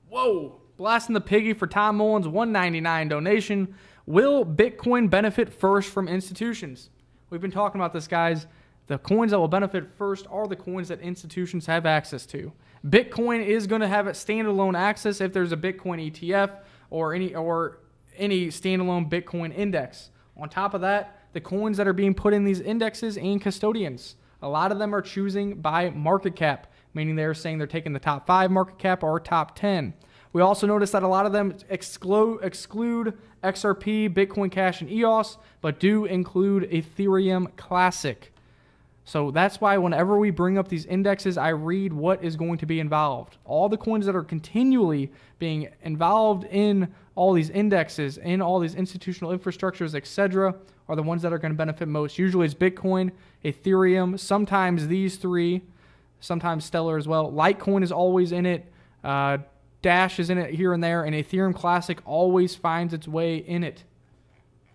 Whoa. Blasting the piggy for Tom Mullins, $1.99 donation. Will Bitcoin benefit first from institutions? We've been talking about this, guys. The coins that will benefit first are the coins that institutions have access to. Bitcoin is going to have a standalone access if there's a Bitcoin ETF or any standalone Bitcoin index. On top of that, the coins that are being put in these indexes and custodians, a lot of them are choosing by market cap, meaning they're saying they're taking the top 5 market cap or top 10. We also notice that a lot of them exclude XRP, Bitcoin Cash, and EOS, but do include Ethereum Classic. So that's why whenever we bring up these indexes, I read what is going to be involved. All the coins that are continually being involved in all these indexes, in all these institutional infrastructures, etc., are the ones that are going to benefit most. Usually it's Bitcoin, Ethereum, sometimes these three, sometimes Stellar as well. Litecoin is always in it. Dash is in it here and there, and Ethereum Classic always finds its way in it.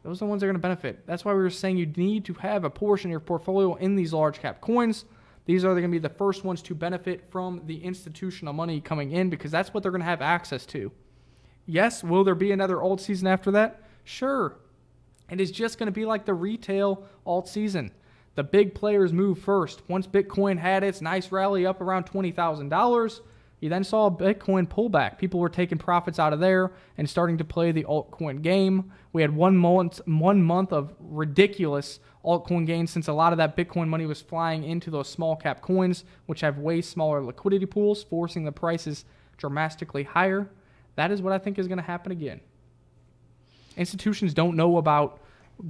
Those are the ones that are going to benefit. That's why we were saying you need to have a portion of your portfolio in these large cap coins. These are going to be the first ones to benefit from the institutional money coming in because that's what they're going to have access to. Yes, will there be another alt season after that? Sure. It is just going to be like the retail alt season. The big players move first. Once Bitcoin had its nice rally up around $20,000, you then saw a Bitcoin pullback. People were taking profits out of there and starting to play the altcoin game. We had 1 month of ridiculous altcoin gains since a lot of that Bitcoin money was flying into those small cap coins, which have way smaller liquidity pools, forcing the prices dramatically higher. That is what I think is going to happen again. Institutions don't know about,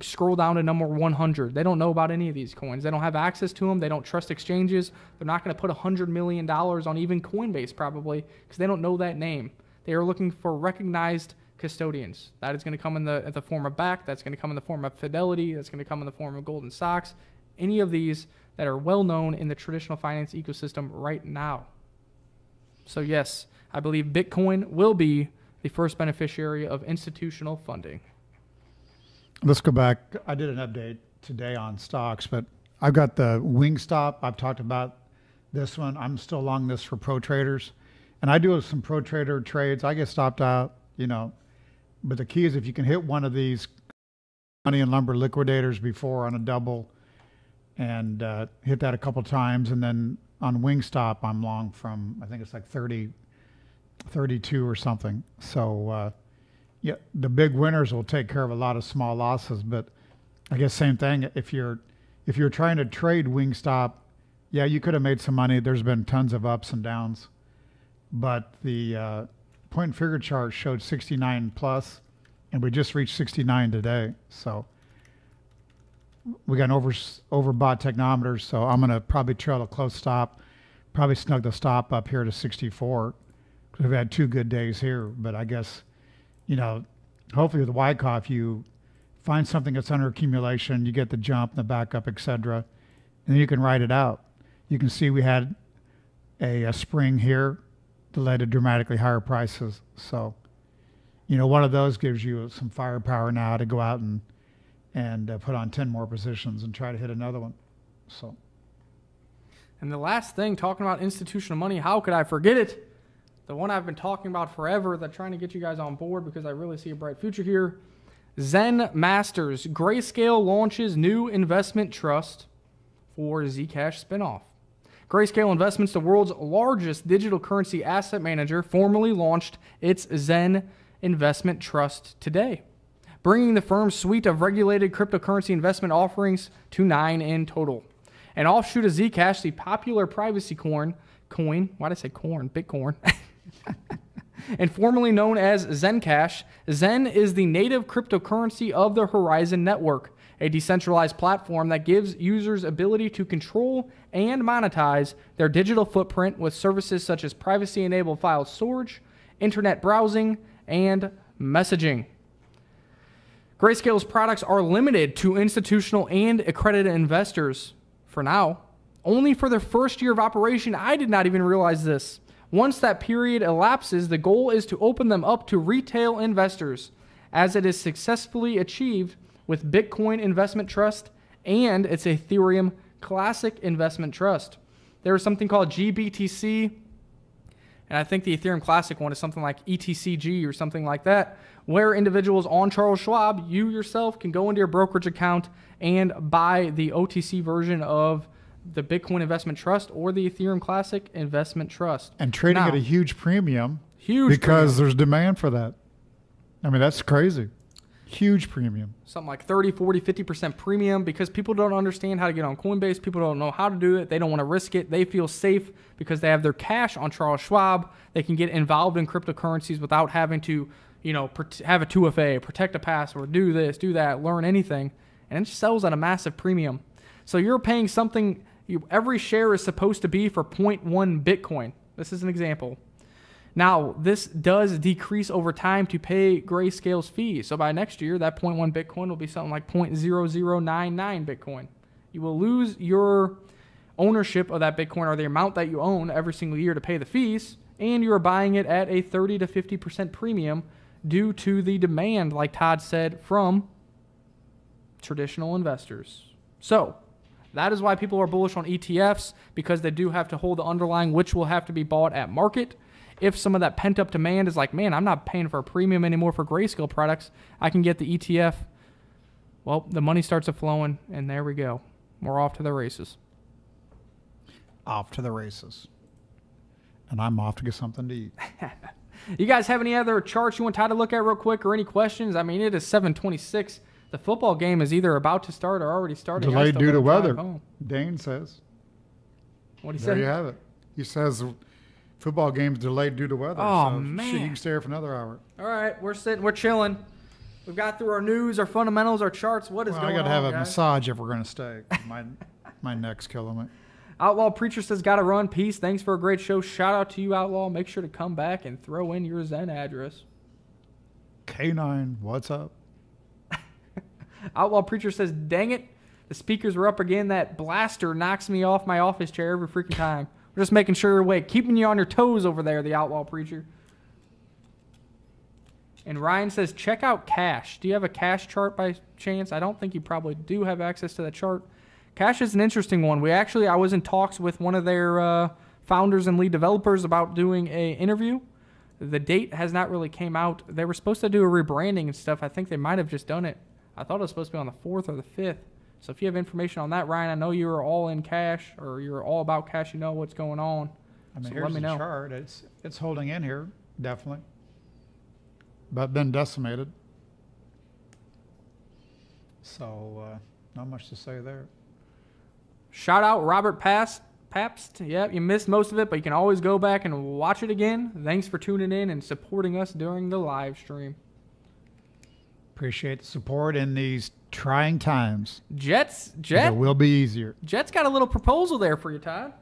scroll down to number 100. They don't know about any of these coins. They don't have access to them. They don't trust exchanges. They're not going to put $100 million on even Coinbase probably because they don't know that name. They are looking for recognized custodians. That is going to come in the form of Bakkt. That's going to come in the form of Fidelity. That's going to come in the form of Goldman Sachs. Any of these that are well known in the traditional finance ecosystem right now. So yes, I believe Bitcoin will be the first beneficiary of institutional funding. Let's go back. I did an update today on stocks, but I've got the Wingstop. I've talked about this one. I'm still long this for pro traders. And I do some pro trader trades. I get stopped out, But the key is if you can hit one of these money and lumber liquidators before on a double and hit that a couple times. And then on Wingstop, I'm long from, I think it's like 32 or something. So, yeah, the big winners will take care of a lot of small losses, but I guess same thing. If you're trying to trade Wingstop, yeah, you could have made some money. There's been tons of ups and downs, but the point and figure chart showed 69 plus, and we just reached 69 today. So we got an overbought technometer. So I'm gonna probably trail a close stop, probably snug the stop up here to 64 because we've had 2 good days here. But I guess, hopefully with Wyckoff, you find something that's under accumulation, you get the jump, the backup, etc., and then you can ride it out. You can see we had a spring here that led to dramatically higher prices. So, one of those gives you some firepower now to go out and put on 10 more positions and try to hit another one. So. And the last thing, talking about institutional money, how could I forget it? The one I've been talking about forever, that trying to get you guys on board because I really see a bright future here. Zen Masters. Grayscale launches new investment trust for Zcash spinoff. Grayscale Investments, the world's largest digital currency asset manager, formally launched its Zen Investment Trust today, bringing the firm's suite of regulated cryptocurrency investment offerings to 9 in total. An offshoot of Zcash, the popular privacy coin, why did I say corn? Bitcoin. And formerly known as Zencash, Zen is the native cryptocurrency of the Horizon Network, a decentralized platform that gives users ability to control and monetize their digital footprint with services such as privacy-enabled file storage, internet browsing, and messaging. Grayscale's products are limited to institutional and accredited investors for now. Only for their first year of operation. I did not even realize this. Once that period elapses, the goal is to open them up to retail investors. As it is successfully achieved, with Bitcoin Investment Trust, and it's Ethereum Classic Investment Trust. There is something called GBTC, and I think the Ethereum Classic one is something like ETCG or something like that, where individuals on Charles Schwab, you yourself, can go into your brokerage account and buy the OTC version of the Bitcoin Investment Trust or the Ethereum Classic Investment Trust. And trading now, at a huge premium. Huge because there's demand for that. I mean, that's crazy. Huge premium. Something like 30, 40, 50% premium because people don't understand how to get on Coinbase. People don't know how to do it. They don't want to risk it. They feel safe because they have their cash on Charles Schwab. They can get involved in cryptocurrencies without having to, have a 2FA, protect a password, do this, do that, learn anything. And it just sells at a massive premium. So you're paying something, every share is supposed to be for 0.1 Bitcoin. This is an example. Now, this does decrease over time to pay Grayscale's fees. So by next year, that 0.1 Bitcoin will be something like 0.0099 Bitcoin. You will lose your ownership of that Bitcoin or the amount that you own every single year to pay the fees, and you are buying it at a 30 to 50% premium due to the demand, like Todd said, from traditional investors. So that is why people are bullish on ETFs, because they do have to hold the underlying, which will have to be bought at market. If some of that pent-up demand is like, man, I'm not paying for a premium anymore for Grayscale products, I can get the ETF. Well, the money starts flowing, and there we go. We're off to the races. Off to the races. And I'm off to get something to eat. You guys have any other charts you want Todd to look at real quick or any questions? I mean, it is 7:26. The football game is either about to start or already started. Delayed due to weather, Dane says. What do you say? There you have it. He says football game's delayed due to weather. Oh, so man. Shit, you can stay here for another hour. All right, we're chilling. We've got through our news, our fundamentals, our charts. What is going on, I got to have a guys? massage if we're going to stay. My neck's killing me. Outlaw Preacher says, gotta run. Peace. Thanks for a great show. Shout out to you, Outlaw. Make sure to come back and throw in your Zen address. K9, what's up? Outlaw Preacher says, dang it. The speakers were up again. That blaster knocks me off my office chair every freaking time. We're just making sure you're awake. Keeping you on your toes over there, the Outlaw Preacher. And Ryan says, check out Cash. Do you have a Cash chart by chance? I don't think you probably do have access to that chart. Cash is an interesting one. I was in talks with one of their founders and lead developers about doing a interview. The date has not really came out. They were supposed to do a rebranding and stuff. I think they might have just done it. I thought it was supposed to be on the 4th or the 5th. So if you have information on that, Ryan, I know you're all in Cash, or you're all about Cash. You know what's going on. I mean, so here's let me the know. chart. It's holding in here, definitely. But been decimated. So not much to say there. Shout out Robert Pabst. Yep, you missed most of it, but you can always go back and watch it again. Thanks for tuning in and supporting us during the live stream. Appreciate the support in these trying times. Jet. It will be easier. Jet's got a little proposal there for you, Todd.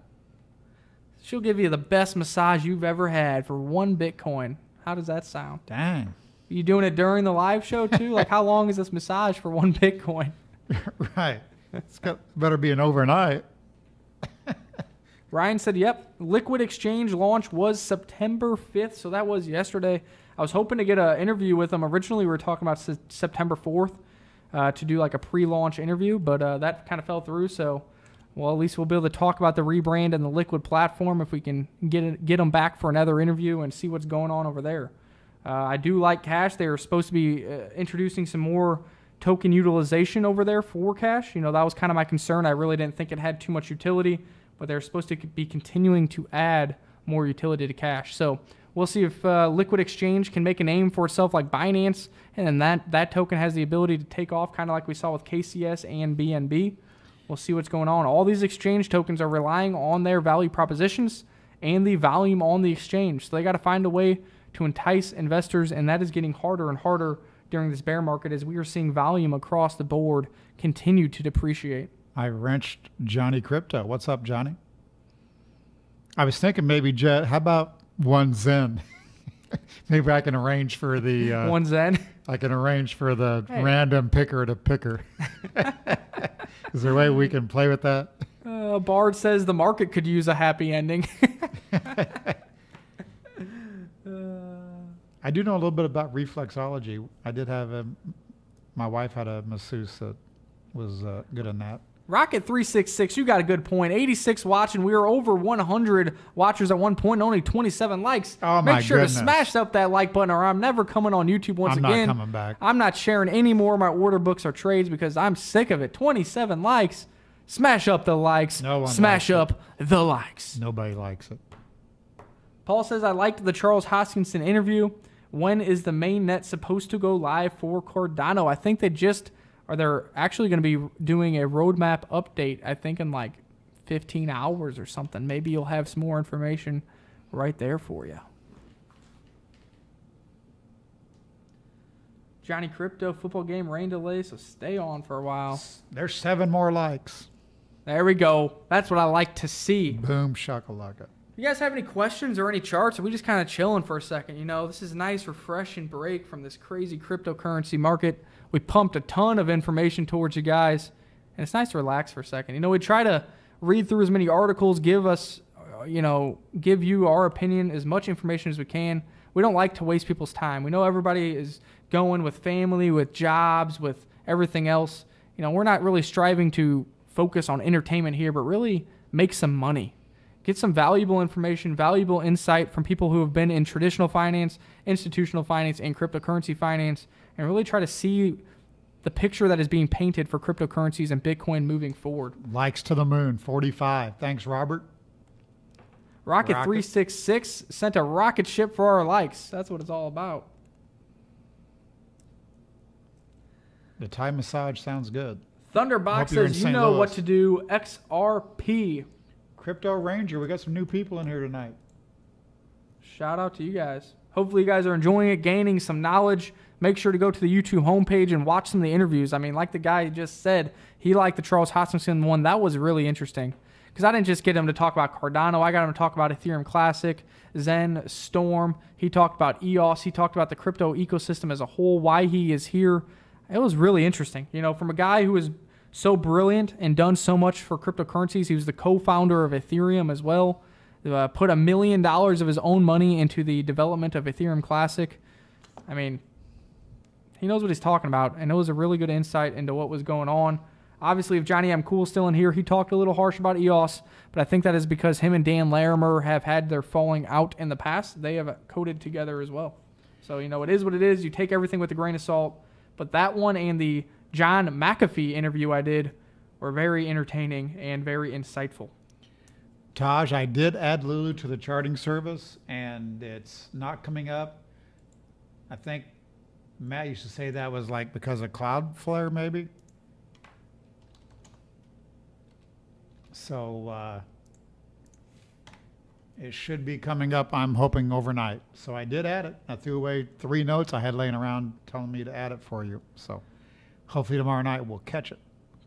She'll give you the best massage you've ever had for 1 Bitcoin. How does that sound? Dang. You doing it during the live show, too? Like, how long is this massage for 1 Bitcoin? Right. Better be an overnight. Ryan said, yep, Liquid Exchange launch was September 5th, so that was yesterday. I was hoping to get an interview with them. Originally, we were talking about September 4th to do like a pre-launch interview, but that kind of fell through. So, well, at least we'll be able to talk about the rebrand and the Liquid platform if we can get them back for another interview and see what's going on over there. I do like Cash. They were supposed to be introducing some more token utilization over there for Cash. You know, that was kind of my concern. I really didn't think it had too much utility, but they're supposed to be continuing to add more utility to Cash. So we'll see if Liquid Exchange can make a name for itself like Binance, and then that token has the ability to take off, kind of like we saw with KCS and BNB. We'll see what's going on. All these exchange tokens are relying on their value propositions and the volume on the exchange. So they got to find a way to entice investors, and that is getting harder and harder during this bear market as we are seeing volume across the board continue to depreciate. I wrenched Johnny Crypto. What's up, Johnny? I was thinking maybe, Jet, how about 1 Zen? Maybe I can arrange for the... 1 Zen? I can arrange for the random picker to picker. Is there a way we can play with that? Bard says the market could use a happy ending. I do know a little bit about reflexology. I did have My wife had a masseuse that was good in that. Rocket 366, you got a good point. 86 watching. We were over 100 watchers at one point, only 27 likes. Oh, my Make sure goodness. to smash up that like button, or I'm never coming on YouTube once I'm again. not coming back. I'm not sharing any more of my order books or trades because I'm sick of it. 27 likes. Smash up the likes. No one Smash likes up the likes. Nobody likes it. Paul says, I liked the Charles Hoskinson interview. When is the main net supposed to go live for Cardano? I think they're actually going to be doing a roadmap update, I think in like 15 hours or something. Maybe you'll have some more information right there for you. Johnny Crypto, football game, rain delay, so stay on for a while. There's 7 more likes. There we go. That's what I like to see. Boom shakalaka. You guys have any questions or any charts? Are we just kind of chilling for a second? You know, this is a nice, refreshing break from this crazy cryptocurrency market. We pumped a ton of information towards you guys, and it's nice to relax for a second. You know, we try to read through as many articles, give you our opinion, as much information as we can. We don't like to waste people's time. We know everybody is going with family, with jobs, with everything else. You know, we're not really striving to focus on entertainment here, but really make some money. Get some valuable information, valuable insight from people who have been in traditional finance, institutional finance, and cryptocurrency finance, and really try to see the picture that is being painted for cryptocurrencies and Bitcoin moving forward. Likes to the moon, 45. Thanks, Robert. Rocket 366 sent a rocket ship for our likes. That's what it's all about. The Thai massage sounds good. Thunderbox Hope you're in says, you St. know Louis. what to do. XRP. Crypto Ranger, we got some new people in here tonight. Shout out to you guys. Hopefully you guys are enjoying it, gaining some knowledge. Make sure to go to the YouTube homepage and watch some of the interviews. I mean, like the guy just said, he liked the Charles Hoskinson one. That was really interesting. Because I didn't just get him to talk about Cardano. I got him to talk about Ethereum Classic, Zen, Storm. He talked about EOS. He talked about the crypto ecosystem as a whole, why he is here. It was really interesting. You know, from a guy who is so brilliant and done so much for cryptocurrencies. He was the co-founder of Ethereum as well. Put $1 million of his own money into the development of Ethereum Classic. I mean, he knows what he's talking about, and it was a really good insight into what was going on. Obviously, if Johnny M. Cool's still in here, he talked a little harsh about EOS, but I think that is because him and Dan Larimer have had their falling out in the past. They have coded together as well. So, you know, it is what it is. You take everything with a grain of salt. But that one and the John McAfee interview I did were very entertaining and very insightful. Taj, I did add Lulu to the charting service, and it's not coming up. I think Matt used to say that was like because of Cloudflare, maybe. So it should be coming up, I'm hoping, overnight. So I did add it. I threw away 3 notes I had laying around telling me to add it for you. So hopefully tomorrow night we'll catch it.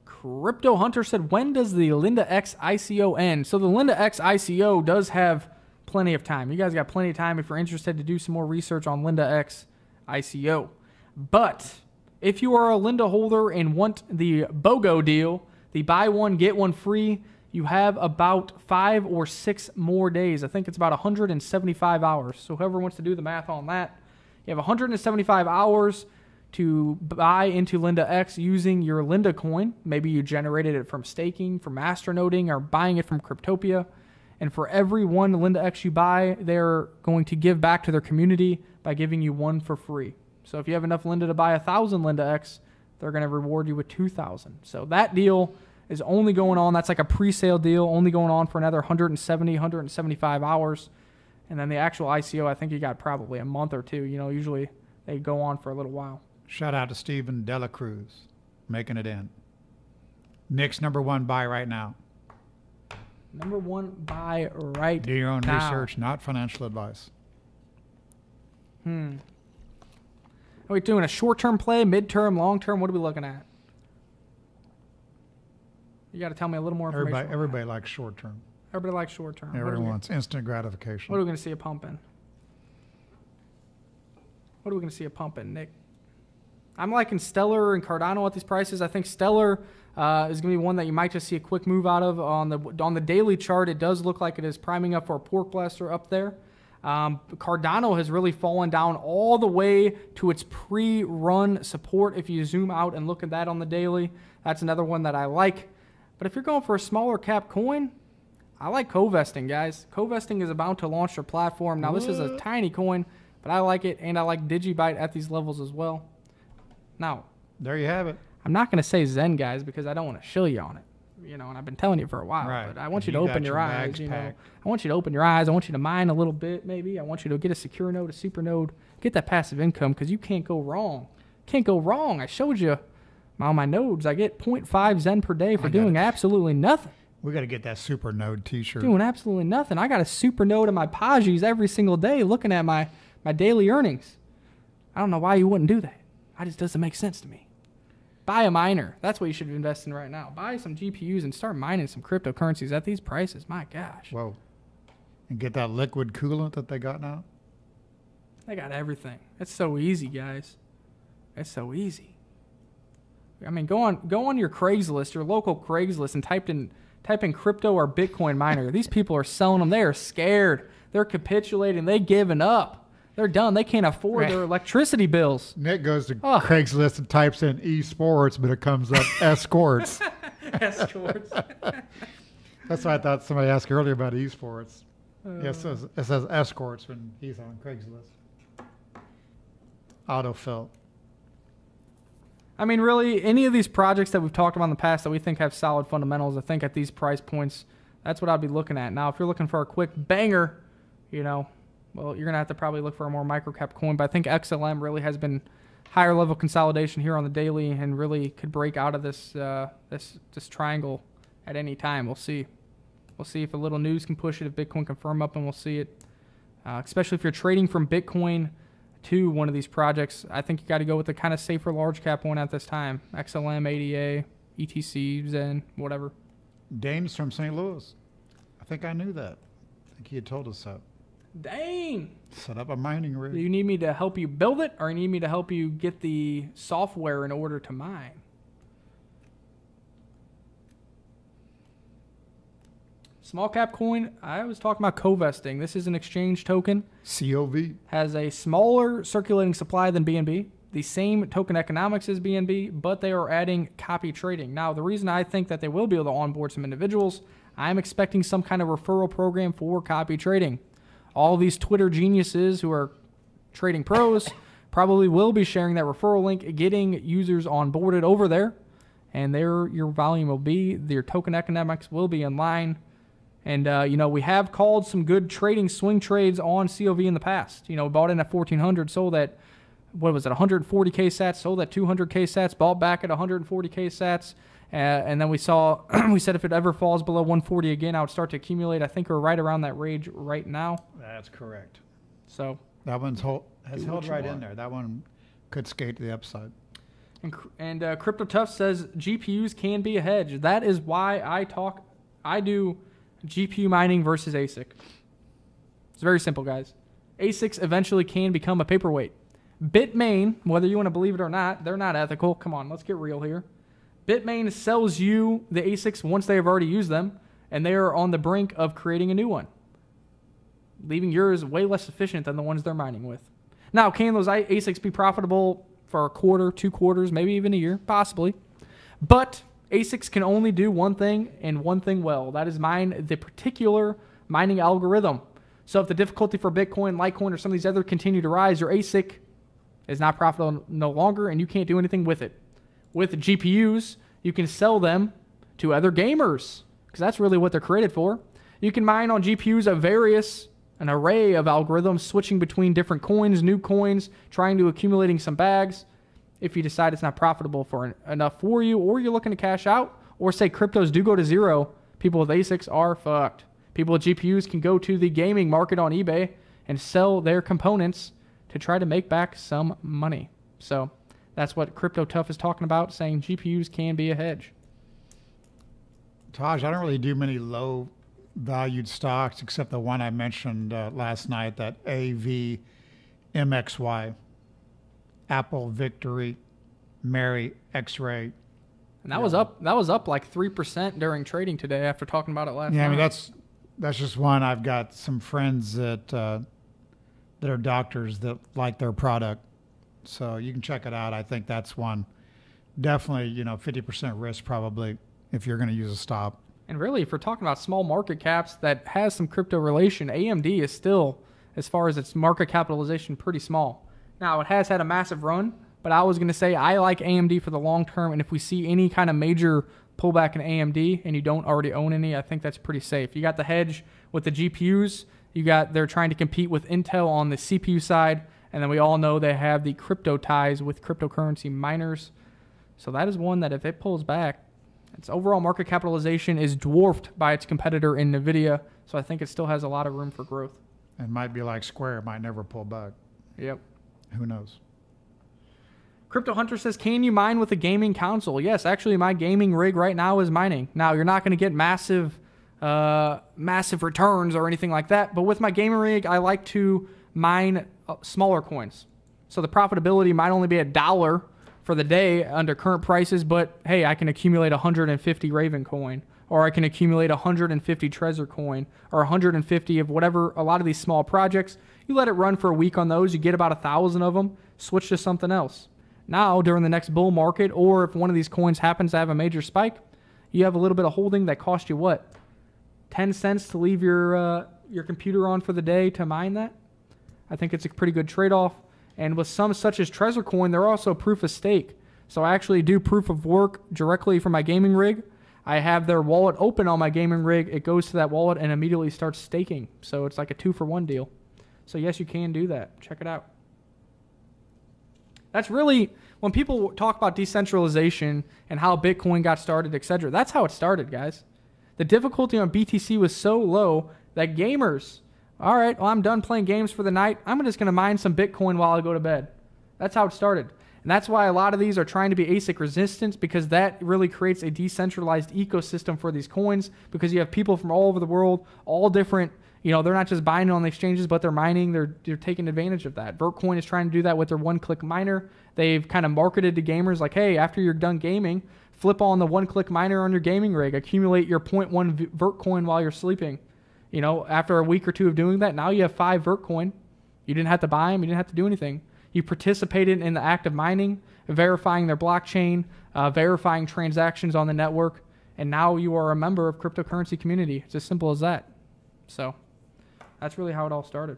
Crypto Hunter said, when does the Linda X ICO end? So the Linda X ICO does have plenty of time. You guys got plenty of time if you're interested to do some more research on Linda X ICO. But if you are a Linda holder and want the BOGO deal, the buy one, get one free, you have about 5 or 6 more days. I think it's about 175 hours. So whoever wants to do the math on that, you have 175 hours to buy into Linda X using your Linda coin. Maybe you generated it from staking, from masternoding, or buying it from Cryptopia. And for every one Linda X you buy, they're going to give back to their community by giving you one for free. So if you have enough Linda to buy 1,000 Linda X, they're going to reward you with 2,000. So that deal is only going on. That's like a pre-sale deal, only going on for another 175 hours. And then the actual ICO, I think you got probably a month or 2. You know, usually they go on for a little while. Shout out to Steven Dela Cruz, making it in. Nick's #1 buy right now. #1 buy right now. Do your own research, not financial advice. Are we doing a short-term play, mid-term, long-term? What are we looking at? You got to tell me a little more information. Everybody likes short-term. Everybody likes short-term. Everyone wants instant gratification. What are we going to see a pump in? What are we going to see a pump in, Nick? I'm liking Stellar and Cardano at these prices. I think Stellar is going to be one that you might just see a quick move out of. On the daily chart, it does look like it is priming up for a pork blaster up there. Cardano has really fallen down all the way to its pre-run support. If you zoom out and look at that on the daily, that's another one that I like. But if you're going for a smaller cap coin, I like co-vesting, guys. Co-vesting is about to launch their platform. Now, this is a tiny coin, but I like it, and I like Digibyte at these levels as well. Now, there you have it. I'm not going to say Zen, guys, because I don't want to shill you on it. And I've been telling you for a while, but I want you to open your eyes. I want you to open your eyes. I want you to mine a little bit, maybe. I want you to get a secure node, a super node, get that passive income, because you can't go wrong. Can't go wrong. I showed you on my nodes. I get 0.5 Zen per day for doing absolutely nothing. We got to get that super node t-shirt. Doing absolutely nothing. I got a super node in my Pajis every single day looking at my daily earnings. I don't know why you wouldn't do that. It just doesn't make sense to me. Buy a miner. That's what you should invest in right now. Buy some GPUs and start mining some cryptocurrencies at these prices. My gosh. Whoa. And get that liquid coolant that they got now? They got everything. It's so easy, guys. It's so easy. I mean, go on your Craigslist, your local Craigslist, and type in crypto or Bitcoin miner. These people are selling them. They are scared. They're capitulating. They giving up. They're done. They can't afford their electricity bills. Nick goes to Craigslist and types in esports, but it comes up escorts. Escorts. That's why I thought somebody asked earlier about esports. Yeah, it says escorts when he's on Craigslist. Autofill. I mean, really, any of these projects that we've talked about in the past that we think have solid fundamentals, I think at these price points, that's what I'd be looking at. Now, if you're looking for a quick banger, well, you're going to have to probably look for a more microcap coin. But I think XLM really has been higher level consolidation here on the daily and really could break out of this triangle at any time. We'll see. We'll see if a little news can push it, if Bitcoin can firm up, and we'll see it. Especially if you're trading from Bitcoin to one of these projects, I think you got to go with the kind of safer large cap one at this time. XLM, ADA, ETC, Zen, whatever. Dane's from St. Louis. I think I knew that. I think he had told us that. Dang. Set up a mining rig. Do you need me to help you build it, or you need me to help you get the software in order to mine? Small cap coin, I was talking about co-vesting. This is an exchange token. COV. Has a smaller circulating supply than BNB. The same token economics as BNB, but they are adding copy trading. Now, the reason I think that they will be able to onboard some individuals, I'm expecting some kind of referral program for copy trading. All these Twitter geniuses who are trading pros probably will be sharing that referral link, getting users onboarded over there, and there your volume will be, your token economics will be in line. And, we have called some good trading swing trades on COV in the past. We bought in at 1,400, sold at, 140K sats, sold at 200K sats, bought back at 140K sats. And then we said if it ever falls below 140 again, I would start to accumulate. I think we're right around that range right now. That's correct. So that one's has held right in there. That one could skate to the upside. And Crypto Tough says GPUs can be a hedge. That is why I do GPU mining versus ASIC. It's very simple, guys. ASICs eventually can become a paperweight. Bitmain, whether you want to believe it or not, they're not ethical. Come on, let's get real here. Bitmain sells you the ASICs once they have already used them, and they are on the brink of creating a new one, leaving yours way less efficient than the ones they're mining with. Now, can those ASICs be profitable for a quarter, 2 quarters, maybe even a year? Possibly. But ASICs can only do one thing and one thing well. That is mine the particular mining algorithm. So if the difficulty for Bitcoin, Litecoin, or some of these other continue to rise, your ASIC is not profitable no longer, and you can't do anything with it. With GPUs, you can sell them to other gamers, because that's really what they're created for. You can mine on GPUs an array of algorithms, switching between different coins, new coins, trying to accumulating some bags. If you decide it's not profitable enough for you, or you're looking to cash out, or say cryptos do go to zero, people with ASICs are fucked. People with GPUs can go to the gaming market on eBay and sell their components to try to make back some money. So that's what Crypto Tough is talking about, saying GPUs can be a hedge. Taj, I don't really do many low-valued stocks except the one I mentioned last night, that AVMXY, Apple, Victory, Mary, X-Ray. And that was up. That was up like 3% during trading today after talking about it last night. Yeah, I mean that's just one. I've got some friends that that are doctors that like their product. So you can check it out. I think that's one. Definitely, 50% risk probably if you're going to use a stop. And really, if we're talking about small market caps that has some crypto relation, AMD is still, as far as its market capitalization, pretty small. Now, it has had a massive run, but I was going to say I like AMD for the long term, and if we see any kind of major pullback in AMD and you don't already own any, I think that's pretty safe. You got the hedge with the GPUs. They're trying to compete with Intel on the CPU side, and then we all know they have the crypto ties with cryptocurrency miners. So that is one that if it pulls back, its overall market capitalization is dwarfed by its competitor in NVIDIA, so I think it still has a lot of room for growth. It might be like Square. It might never pull back. Yep. Who knows? Crypto Hunter says, can you mine with a gaming console? Yes, actually, my gaming rig right now is mining. Now, you're not going to get massive returns or anything like that, but with my gaming rig, I like to mine smaller coins. So the profitability might only be $1 for the day under current prices, but hey, I can accumulate 150 Raven coin, or I can accumulate 150 Trezor coin, or 150 of whatever. A lot of these small projects, you let it run for a week on those, you get about 1,000 of them, switch to something else. Now, during the next bull market, or if one of these coins happens to have a major spike, you have a little bit of holding that cost you what? 10 cents to leave your computer on for the day to mine that? I think it's a pretty good trade-off. And with some such as Trezor coin, they're also proof of stake. So I actually do proof of work directly from my gaming rig. I have their wallet open on my gaming rig. It goes to that wallet and immediately starts staking. So it's like a 2-for-1 deal. So yes, you can do that. Check it out. That's really, when people talk about decentralization and how Bitcoin got started, etc., that's how it started, guys. The difficulty on BTC was so low that gamers, all right, well, I'm done playing games for the night. I'm just going to mine some Bitcoin while I go to bed. That's how it started. And that's why a lot of these are trying to be ASIC resistant, because that really creates a decentralized ecosystem for these coins, because you have people from all over the world, all different, they're not just buying on the exchanges, but they're mining. They're taking advantage of that. Vertcoin is trying to do that with their one-click miner. They've kind of marketed to gamers like, hey, after you're done gaming, flip on the one-click miner on your gaming rig, accumulate your 0.1 Vertcoin while you're sleeping. After a week or two of doing that, now you have 5 Vertcoin. You didn't have to buy them. You didn't have to do anything. You participated in the act of mining, verifying their blockchain, verifying transactions on the network, and now you are a member of cryptocurrency community. It's as simple as that. So that's really how it all started.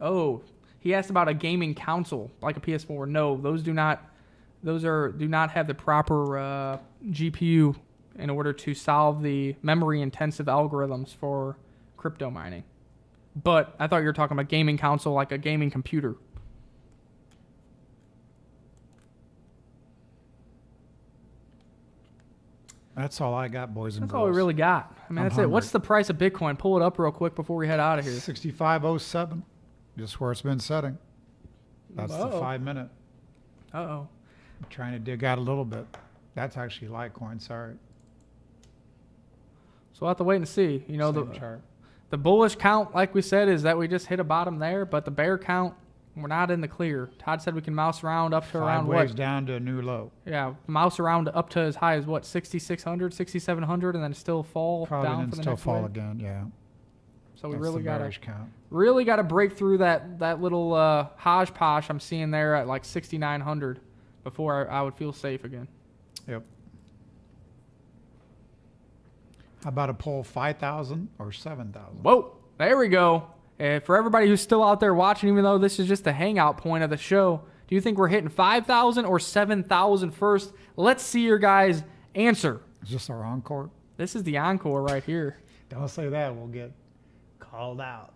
Oh, he asked about a gaming console like a PS4. No, those do not have the proper GPU in order to solve the memory-intensive algorithms for crypto mining. But I thought you were talking about gaming console like a gaming computer. That's all I got, boys and That's girls. all we really got. I mean, that's it. What's the price of Bitcoin? Pull it up real quick before we head out of here. 65.07, just where it's been setting. That's the 5-minute. Uh-oh. I'm trying to dig out a little bit. That's actually Litecoin, sorry. So we'll have to wait and see. The bullish count, like we said, is that we just hit a bottom there, but the bear count, we're not in the clear. Todd said we can mouse around up to around what? 5 waves down to a new low. Yeah, mouse around up to as high as what, 6,600, 6,700, and then still fall Probably down then for the still next fall wave. again, yeah. So we That's really the got bearish count. really got to break through that little hodgepodge I'm seeing there at like 6,900 before I would feel safe again. Yep. How about a poll 5,000 or 7,000? Whoa, there we go. For everybody who's still out there watching, even though this is just the hangout point of the show, do you think we're hitting 5,000 or 7,000 first? Let's see your guys' answer. Is this our encore? This is the encore right here. Don't say that. We'll get called out.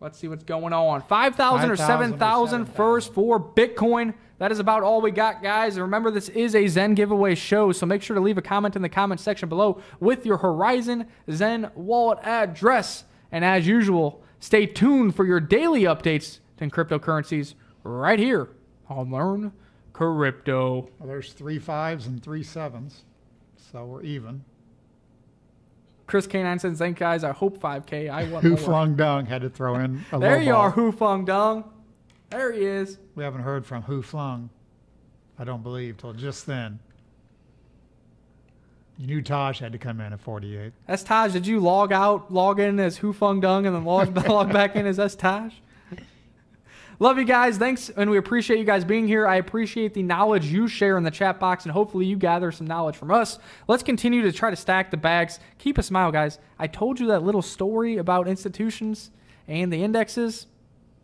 Let's see what's going on. 5,000 or 7,000 first for Bitcoin. That is about all we got, guys. And remember, this is a Zen giveaway show, so make sure to leave a comment in the comment section below with your Horizon Zen wallet address. And as usual, stay tuned for your daily updates in cryptocurrencies right here on Learn Crypto. Well, there's 3 5s and 3 7s, so we're even. Chris K9 says, thank guys. I hope 5K. I want Who more. Flung Dung had to throw in a There low you ball. are, Hu Fung Dung. There he is. We haven't heard from Who Flung, I don't believe, till just then. You knew Taj had to come in at 48. That's Taj. Did you log in as Hu Fung Dung, and then log back in as that's Taj? Love you guys. Thanks, and we appreciate you guys being here. I appreciate the knowledge you share in the chat box, and hopefully you gather some knowledge from us. Let's continue to try to stack the bags. Keep a smile, guys. I told you that little story about institutions and the indexes.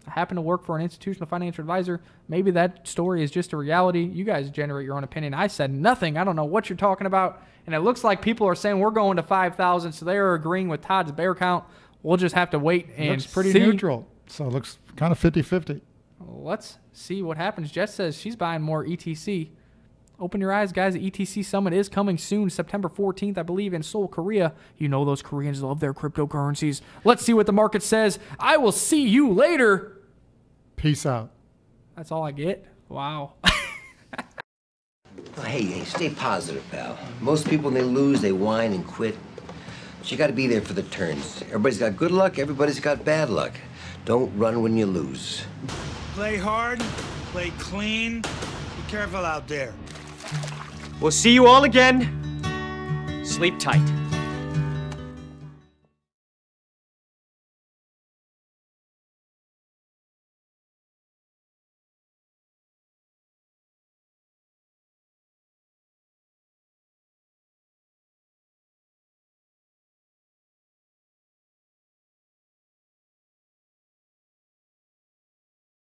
I happen to work for an institutional financial advisor. Maybe that story is just a reality. You guys generate your own opinion. I said nothing. I don't know what you're talking about. And it looks like people are saying we're going to 5,000, so they're agreeing with Todd's bear count. We'll just have to wait and looks pretty see. neutral, so it looks kind of 50-50. Let's see what happens. Jess says she's buying more ETC. Open your eyes, guys. The ETC Summit is coming soon, September 14th, I believe, in Seoul, Korea. You know those Koreans love their cryptocurrencies. Let's see what the market says. I will see you later. Peace out. That's all I get? Wow. Hey, stay positive, pal. Most people, when they lose, they whine and quit. But you got to be there for the turns. Everybody's got good luck. Everybody's got bad luck. Don't run when you lose. Play hard, play clean. Be careful out there. We'll see you all again. Sleep tight.